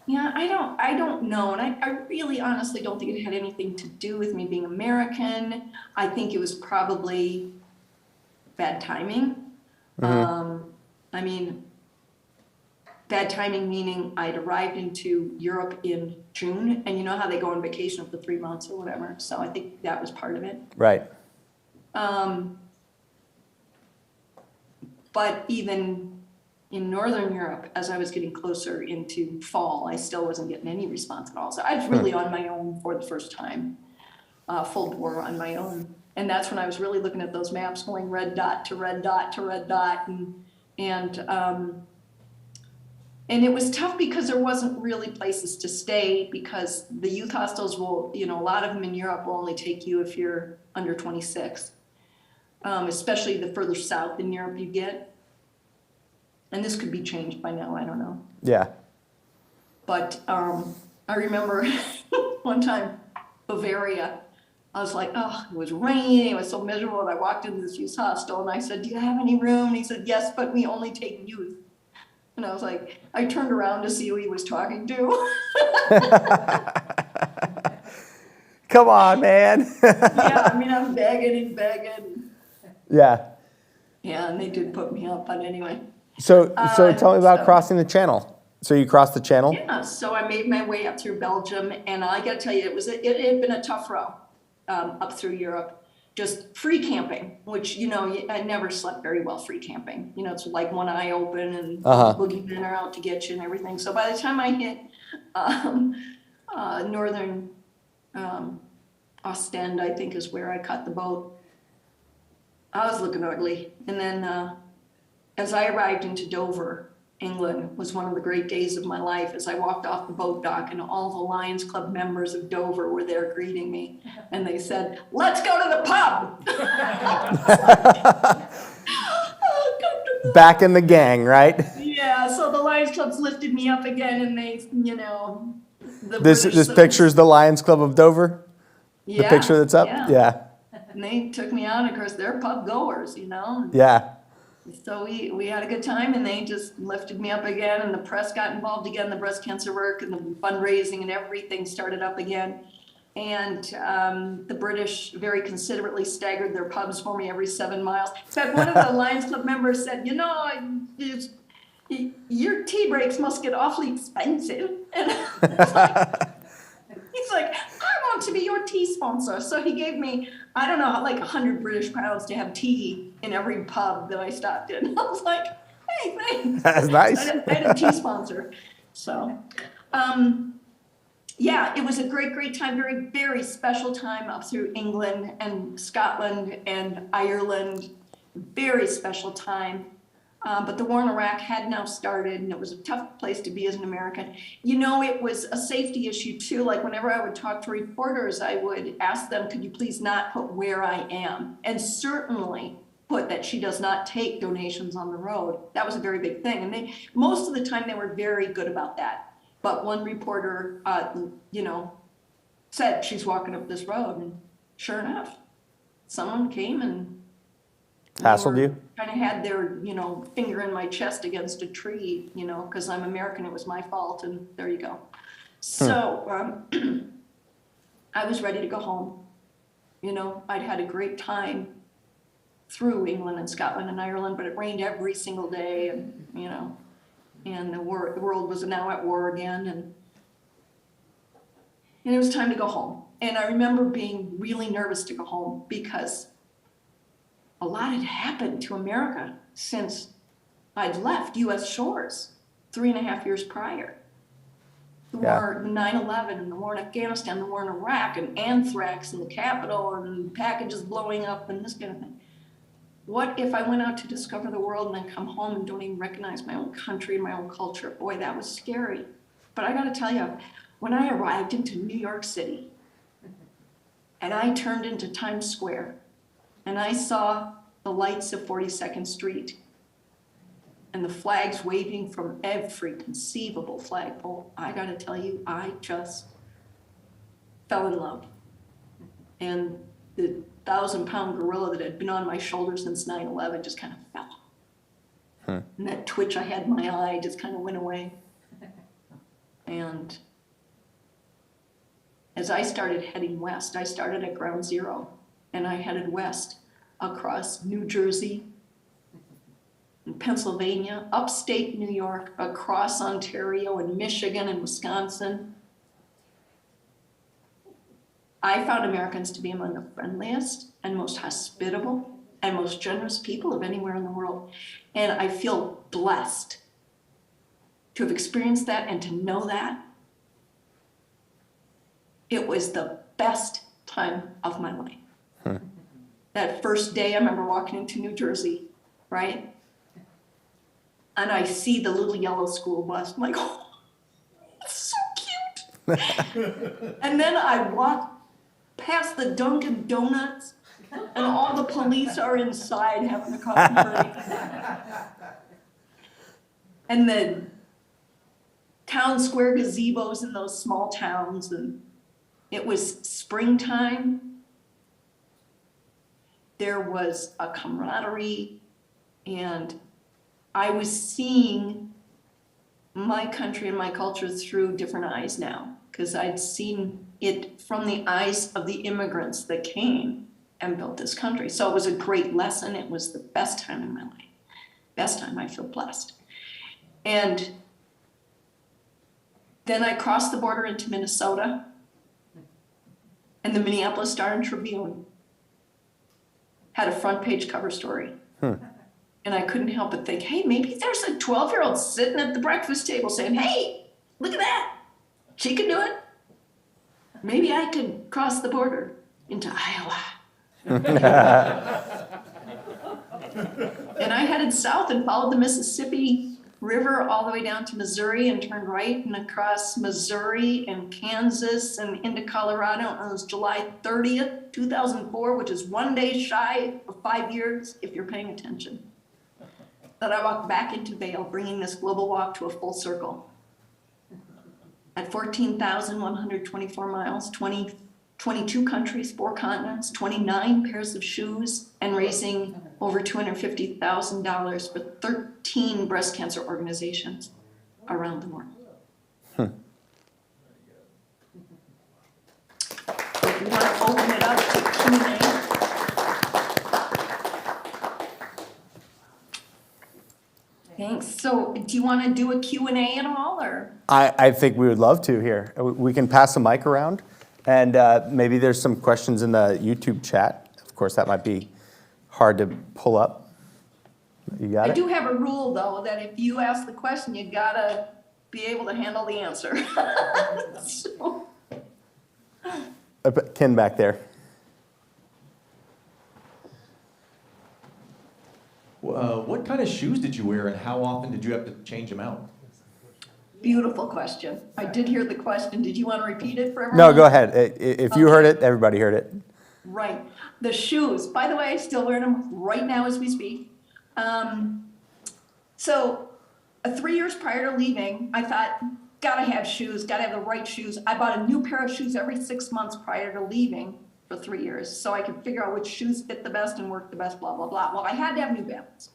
S6: Yeah, I don't know. And I really honestly don't think it had anything to do with me being American. I think it was probably bad timing. I mean, bad timing meaning I'd arrived into Europe in June, and you know how they go on vacation for 3 months or whatever. So I think that was part of it.
S5: Right.
S6: But even in Northern Europe, as I was getting closer into fall, I still wasn't getting any response at all. So I was really on my own for the first time, full bore on my own. And that's when I was really looking at those maps, going red dot to red dot to red dot. And it was tough because there wasn't really places to stay, because the youth hostels will, a lot of them in Europe will only take you if you're under 26, especially the further south in Europe you get. And this could be changed by now, I don't know.
S5: Yeah.
S6: But I remember one time, Bavaria, I was like, oh, it was raining, it was so miserable, and I walked into this youth hostel, and I said, do you have any room? And he said, yes, but we only take youth. And I was like, I turned around to see who he was talking to.
S5: Come on, man.
S6: Yeah, I mean, I'm begging and begging.
S5: Yeah.
S6: Yeah, and they did put me up, but anyway.
S5: So tell me about crossing the channel. So you crossed the channel?
S6: Yeah, so I made my way up through Belgium, and I got to tell you, it had been a tough row up through Europe. Just free camping, which, I never slept very well free camping. It's like one eye open, and boogeymen are out to get you and everything. So by the time I hit northern Ostend, I think, is where I caught the boat. I was looking ugly. And then as I arrived into Dover, England, was one of the great days of my life as I walked off the boat dock and all the Lions Club members of Dover were there greeting me. And they said, "Let's go to the pub."
S5: Back in the gang, right?
S6: Yeah, so the Lions Clubs lifted me up again and they,
S5: This picture's the Lions Club of Dover? The picture that's up? Yeah.
S6: And they took me out, and of course, they're pub goers,
S5: Yeah.
S6: So we had a good time, and they just lifted me up again, and the press got involved again, the breast cancer work and the fundraising and everything started up again. And the British very considerately staggered their pubs for me every 7 miles. In fact, one of the Lions Club members said, your tea breaks must get awfully expensive. And he's like, I want to be your tea sponsor. So he gave me, I don't know, like 100 British pounds to have tea in every pub that I stopped in. I was like, hey, thanks.
S5: That's nice.
S6: I had a tea sponsor. So, yeah, it was a great, great time, very, very special time up through England and Scotland and Ireland. Very special time. But the war in Iraq had now started, and it was a tough place to be as an American. It was a safety issue too. Like whenever I would talk to reporters, I would ask them, could you please not put where I am? And certainly put that she does not take donations on the road. That was a very big thing. And most of the time they were very good about that. But one reporter, said she's walking up this road, and sure enough, someone came and
S5: hassled you?
S6: Kind of had their, finger in my chest against a tree, because I'm American, it was my fault, and there you go. So I was ready to go home. I'd had a great time through England and Scotland and Ireland, but it rained every single day, and the world was now at war again, and it was time to go home. And I remember being really nervous to go home because a lot had happened to America since I'd left U.S. shores 3.5 years prior. The war, 9/11, and the war in Afghanistan, the war in Iraq, and anthrax in the Capitol, and packages blowing up, and this kind of thing. What if I went out to discover the world and then come home and don't even recognize my own country and my own culture? Boy, that was scary. But I gotta tell you, when I arrived into New York City, and I turned into Times Square, and I saw the lights of 42nd Street and the flags waving from every conceivable flagpole, I gotta tell you, I just fell in love. And the 1,000-pound gorilla that had been on my shoulder since 9/11 just kind of fell. And that twitch I had in my eye just kind of went away. And as I started heading west, I started at ground zero, and I headed west across New Jersey, and Pennsylvania, upstate New York, across Ontario and Michigan and Wisconsin. I found Americans to be among the friendliest and most hospitable and most generous people of anywhere in the world. And I feel blessed to have experienced that and to know that. It was the best time of my life. That first day, I remember walking into New Jersey, right? And I see the little yellow school bus. I'm like, oh, it's so cute. And then I walk past the Dunkin' Donuts, and all the police are inside having a coffee break. And the town square gazebos in those small towns, and it was springtime. There was a camaraderie, and I was seeing my country and my culture through different eyes now, because I'd seen it from the eyes of the immigrants that came and built this country. So it was a great lesson. It was the best time in my life. Best time. I feel blessed. And then I crossed the border into Minnesota, and the Minneapolis Star and Tribune had a front page cover story. And I couldn't help but think, hey, maybe there's a 12-year-old sitting at the breakfast table saying, hey, look at that. She can do it. Maybe I could cross the border. into Iowa. And I headed south and followed the Mississippi River all the way down to Missouri and turned right and across Missouri and Kansas and into Colorado. And it was July 30th, 2004, which is 1 day shy of 5 years, if you're paying attention, that I walked back into Vail, bringing this global walk to a full circle. At 14,124 miles, 22 countries, 4 continents, 29 pairs of shoes, and raising over $250,000 for 13 breast cancer organizations around the world. If you want to open it up to Q&A. Thanks. So do you want to do a Q&A at all, or?
S5: I think we would love to here. We can pass the mic around, and maybe there's some questions in the YouTube chat. Of course, that might be hard to pull up. You got it?
S6: I do have a rule, though, that if you ask the question, you gotta be able to handle the answer. So.
S5: Ken back there.
S7: What kind of shoes did you wear, and how often did you have to change them out?
S6: Beautiful question. I did hear the question. Did you want to repeat it for everyone?
S5: No, go ahead. If you heard it, everybody heard it.
S6: Right. The shoes. By the way, I still wear them right now as we speak. So 3 years prior to leaving, I thought, gotta have shoes, gotta have the right shoes. I bought a new pair of shoes every 6 months prior to leaving for 3 years, so I could figure out which shoes fit the best and work the best, blah, blah, blah. Well, I had to have New Balance.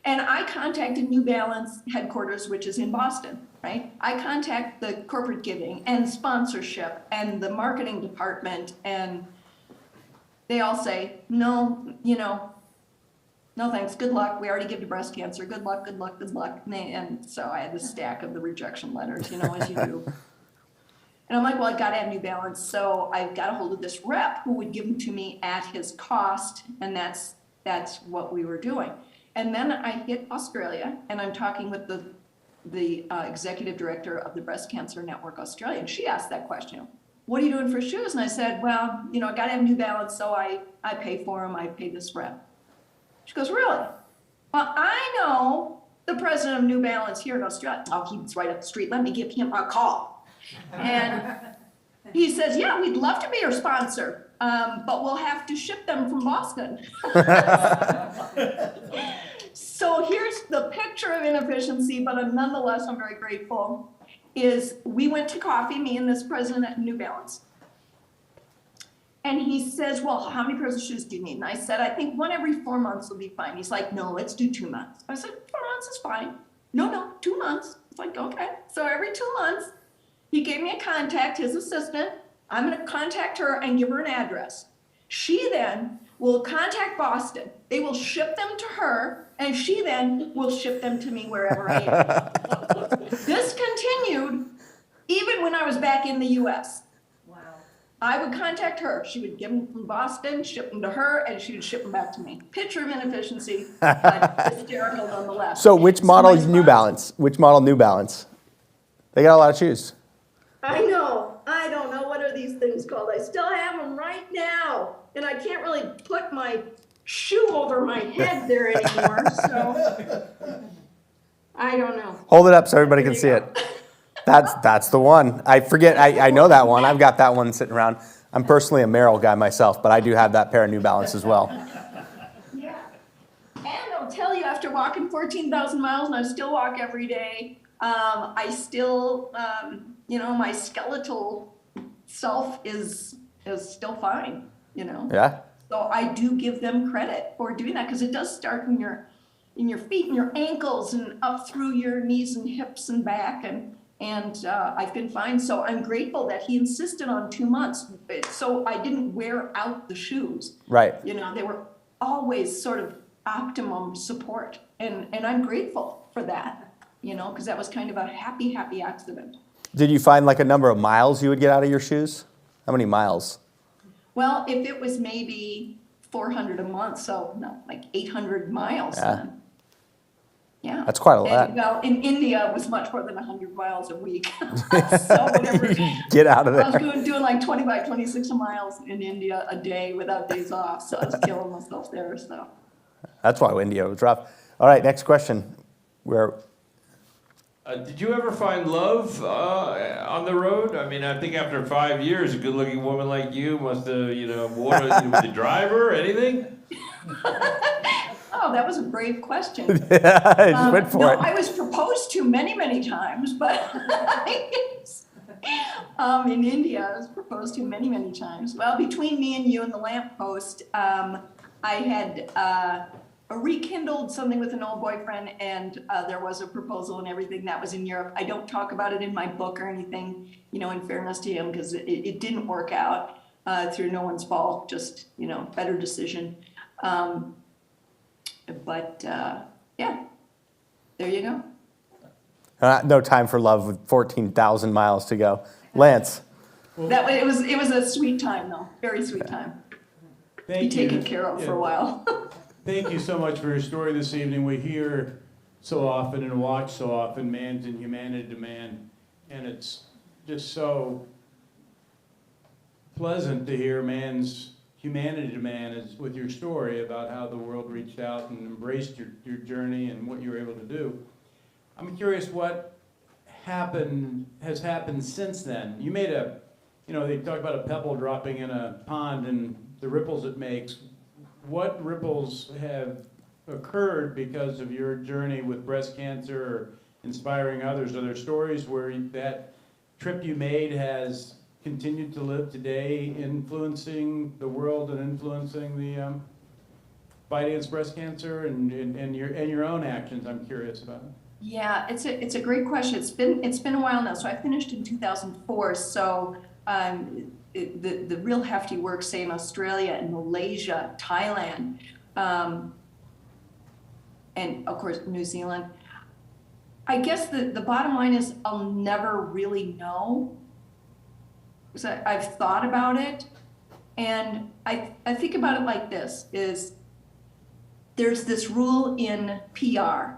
S6: And I contacted New Balance headquarters, which is in Boston, right? I contact the corporate giving and sponsorship and the marketing department, and they all say, no, no thanks, good luck, we already give you breast cancer, good luck, good luck, good luck. And so I had this stack of the rejection letters, as you do. And I'm like, well, I gotta have New Balance, so I got a hold of this rep who would give them to me at his cost, and that's what we were doing. And then I hit Australia, and I'm talking with the executive director of the Breast Cancer Network Australia, and she asked that question, what are you doing for shoes? And I said, well, I gotta have New Balance, so I pay for them, I pay this rep. She goes, really? Well, I know the president of New Balance here in Australia. Oh, he's right up the street. Let me give him a call. And he says, yeah, we'd love to be your sponsor, but we'll have to ship them from Boston. So here's the picture of inefficiency, but nonetheless, I'm very grateful, is we went to coffee, me and this president at New Balance. And he says, well, how many pairs of shoes do you need? And I said, I think 1 every 4 months will be fine. He's like, no, let's do 2 months. I said, 4 months is fine. No, 2 months. It's like, okay. So every 2 months, he gave me a contact, his assistant. I'm going to contact her and give her an address. She then will contact Boston. They will ship them to her, and she then will ship them to me wherever I am. This continued even when I was back in the U.S. I would contact her. She would give them from Boston, ship them to her, and she would ship them back to me. Picture of inefficiency, but hysterical nonetheless.
S5: So which model is
S6: my
S5: New Balance? Which model New Balance? They got a lot of shoes.
S6: I know. I don't know. What are these things called? I still have them right now. And I can't really put my shoe over my head there anymore. So I don't know.
S5: Hold it up so everybody can see it. That's the one. I forget. I know that one. I've got that one sitting around. I'm personally a Merrill guy myself, but I do have that pair of New Balance as well.
S6: Yeah. And I'll tell you, after walking 14,000 miles, and I still walk every day, I still, my skeletal self is still fine,
S5: Yeah.
S6: So I do give them credit for doing that, because it does start in your feet and your ankles and up through your knees and hips and back, and I've been fine. So I'm grateful that he insisted on 2 months, so I didn't wear out the shoes.
S5: Right.
S6: They were always sort of optimum support, and I'm grateful for that. Because that was kind of a happy accident.
S5: Did you find like a number of miles you would get out of your shoes? How many miles?
S6: Well, if it was maybe 400 a month, so no, like 800 miles.
S5: Yeah.
S6: Yeah.
S5: That's quite a lot.
S6: And, well, in India, it was much more than 100 miles a week. So whatever.
S5: Get out of
S6: I was
S5: there.
S6: doing like 25, 26 miles in India a day without days off. So I was killing myself there. So.
S5: That's why India was rough. All right, next question.
S8: Did you ever find love on the road? I mean, I think after 5 years, a good-looking woman like you must have, wanted with the driver, anything?
S6: Oh, that was a brave question.
S5: I just went for it.
S6: I was proposed to many, many times, but in India, I was proposed to many, many times. Well, between me and you and the lamppost, I had rekindled something with an old boyfriend, and there was a proposal and everything. That was in Europe. I don't talk about it in my book or anything, in fairness to him, because it didn't work out through no one's fault, just, better decision. But yeah, there you go.
S5: No time for love with 14,000 miles to go. Lance.
S6: It was a sweet time though, very sweet time. Be taken care of for a while.
S9: Thank you so much for your story this evening. We hear so often and watch so often man's inhumanity to man, and it's just so pleasant to hear man's humanity to man is with your story about how the world reached out and embraced your journey and what you were able to do. I'm curious what has happened since then. You made they talk about a pebble dropping in a pond and the ripples it makes. What ripples have occurred because of your journey with breast cancer or inspiring others? Are there stories where that trip you made has continued to live today, influencing the world and influencing the fight against breast cancer and your own actions? I'm curious about it.
S6: Yeah, it's a great question. It's been a while now. So I finished in 2004. So the real hefty work, say in Australia and Malaysia, Thailand, and of course New Zealand. I guess the bottom line is I'll never really know. So I've thought about it, and I think about it like this: is there's this rule in PR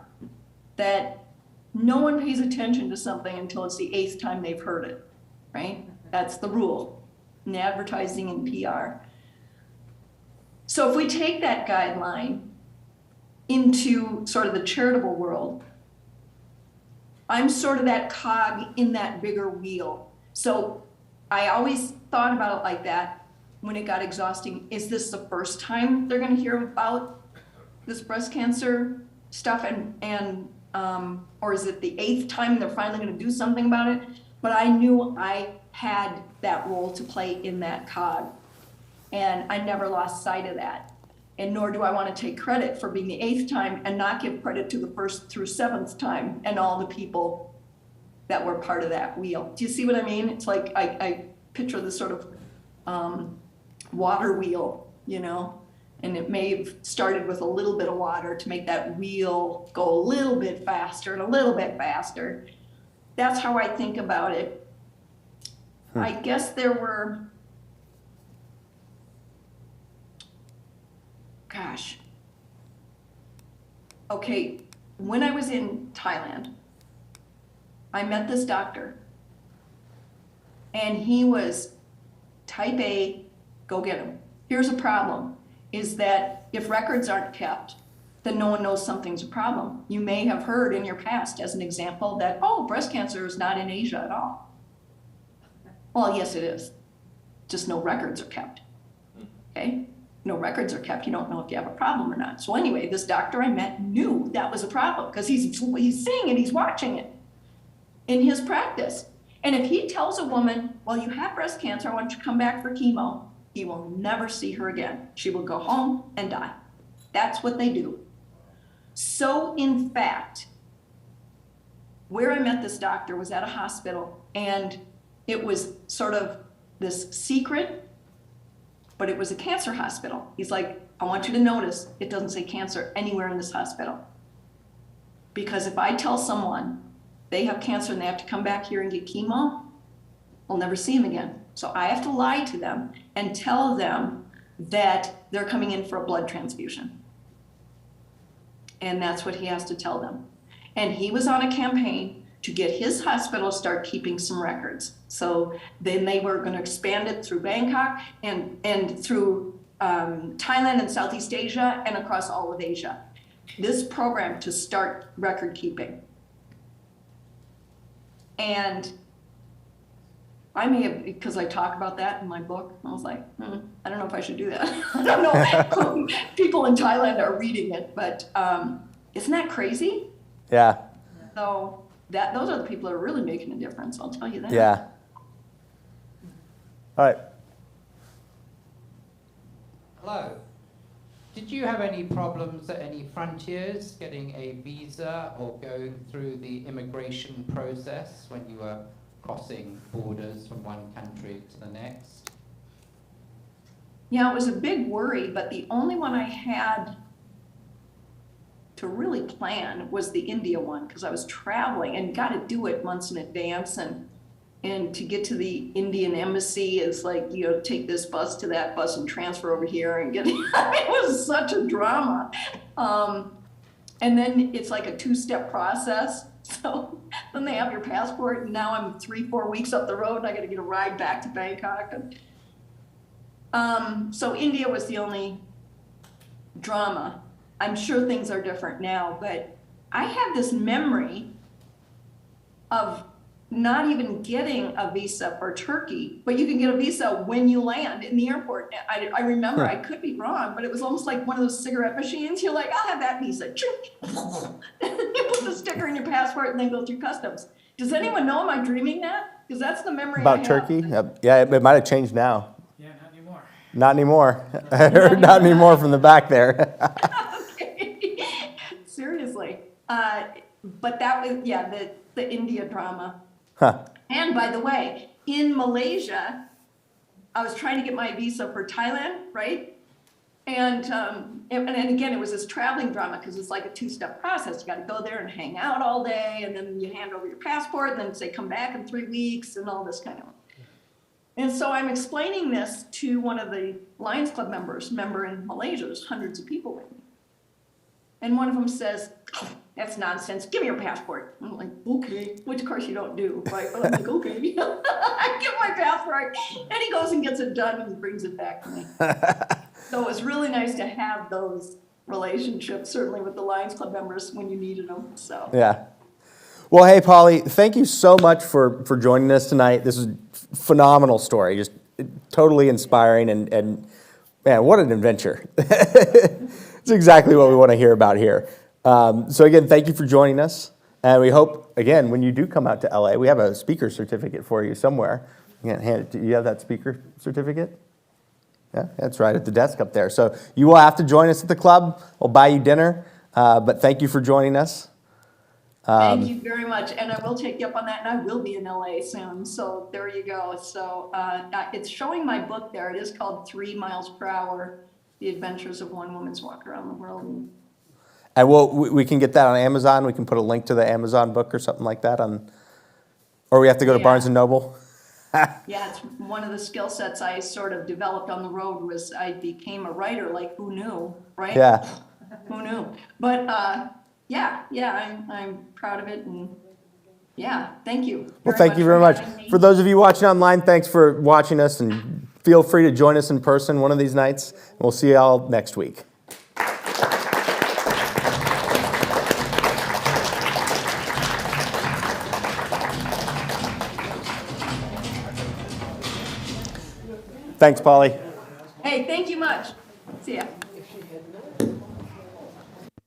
S6: that no one pays attention to something until it's the 8th time they've heard it, right? That's the rule in advertising and PR. So if we take that guideline into sort of the charitable world, I'm sort of that cog in that bigger wheel. So I always thought about it like that when it got exhausting. Is this the first time they're going to hear about this breast cancer stuff or is it the 8th time they're finally going to do something about it? But I knew I had that role to play in that cog, and I never lost sight of that. And nor do I want to take credit for being the 8th time and not give credit to the 1st through 7th time and all the people that were part of that wheel. Do you see what I mean? It's like I picture this sort of water wheel, and it may have started with a little bit of water to make that wheel go a little bit faster and a little bit faster. That's how I think about it. I guess there were, okay, when I was in Thailand, I met this doctor, and he was type A, go get him. Here's a problem, is that if records aren't kept, then no one knows something's a problem. You may have heard in your past, as an example, that, breast cancer is not in Asia at all. Well, yes, it is. Just no records are kept, okay? No records are kept, you don't know if you have a problem or not. So anyway, this doctor I met knew that was a problem because he's seeing it, he's watching it in his practice. And if he tells a woman, well, you have breast cancer, I want you to come back for chemo, he will never see her again. She will go home and die. That's what they do. So in fact, where I met this doctor was at a hospital, and it was sort of this secret, but it was a cancer hospital. He's like, I want you to notice it doesn't say cancer anywhere in this hospital. Because if I tell someone they have cancer and they have to come back here and get chemo, I'll never see them again. So I have to lie to them and tell them that they're coming in for a blood transfusion. And that's what he has to tell them. And he was on a campaign to get his hospital to start keeping some records. So then they were going to expand it through Bangkok and through Thailand and Southeast Asia and across all of Asia. This program to start record keeping. And I may have, because I talk about that in my book, I was like, I don't know if I should do that. I don't know. People in Thailand are reading it, but isn't that crazy?
S5: Yeah.
S6: So those are the people that are really making a difference, I'll tell you that.
S5: Yeah. All right.
S10: Hello. Did you have any problems at any frontiers getting a visa or going through the immigration process when you were crossing borders from one country to the next?
S6: Yeah, it was a big worry, but the only one I had to really plan was the India one, because I was traveling and got to do it months in advance, and to get to the Indian embassy is like, take this bus to that bus and transfer over here and get, it was such a drama. And then it's like a 2-step process. So then they have your passport, and now I'm 3-4 weeks up the road and I got to get a ride back to Bangkok. So India was the only drama. I'm sure things are different now, but I have this memory of not even getting a visa for Turkey, but you can get a visa when you land in the airport. I remember, I could be wrong, but it was almost like one of those cigarette machines. You're like, I'll have that visa. You put the sticker in your passport and then go through customs. Does anyone know, am I dreaming that? Because that's the memory
S5: About
S6: I have.
S5: Turkey? Yeah, it might have changed now.
S2: Yeah, not anymore.
S5: Not anymore. I heard not anymore from the back there.
S6: Okay. Seriously. But that was, the India drama.
S5: Huh.
S6: And by the way, in Malaysia, I was trying to get my visa for Thailand, right? And again, it was this traveling drama because it's like a 2-step process. You got to go there and hang out all day, and then you hand over your passport, and then say come back in 3 weeks, and all this kind of. And so I'm explaining this to one of the Lions Club members. Remember, in Malaysia, there's hundreds of people with me. And one of them says, that's nonsense. Give me your passport. I'm like, okay, which of course you don't do. Right? But I'm like, okay. I give my passport, and he goes and gets it done and brings it back to me. So it was really nice to have those relationships, certainly with the Lions Club members when you needed them. So
S5: Yeah. Well, hey, Polly, thank you so much for joining us tonight. This is a phenomenal story, just totally inspiring, and man, what an adventure. It's exactly what we want to hear about here. So again, thank you for joining us. And we hope, again, when you do come out to LA, we have a speaker certificate for you somewhere. You can hand it to, you have that speaker certificate? Yeah, that's right at the desk up there. So you will have to join us at the club. We'll buy you dinner. But thank you for joining us.
S6: thank you very much. And I will take you up on that, and I will be in LA soon. So there you go. So it's showing my book there. It is called 3 Miles Per Hour, The Adventures of One Woman's Walk Around the World.
S5: And we can get that on Amazon. We can put a link to the Amazon book or something like that on, or we have to go to Barnes & Noble.
S6: Yeah, it's one of the skill sets I sort of developed on the road was I became a writer, like who knew, right?
S5: Yeah.
S6: Who knew? But I'm proud of it, and thank you.
S5: Well, thank you very much. For those of you watching online, thanks for watching us, and feel free to join us in person one of these nights. We'll see you all next week. Thanks, Polly.
S6: Hey, thank you much. See ya.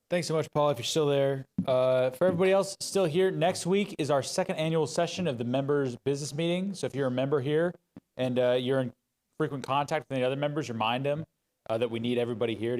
S2: Thanks so much, Paul, if you're still there. For everybody else still here, next week is our 2nd annual session of the members' business meeting. So if you're a member here and you're in frequent contact with any other members, remind them that we need everybody here to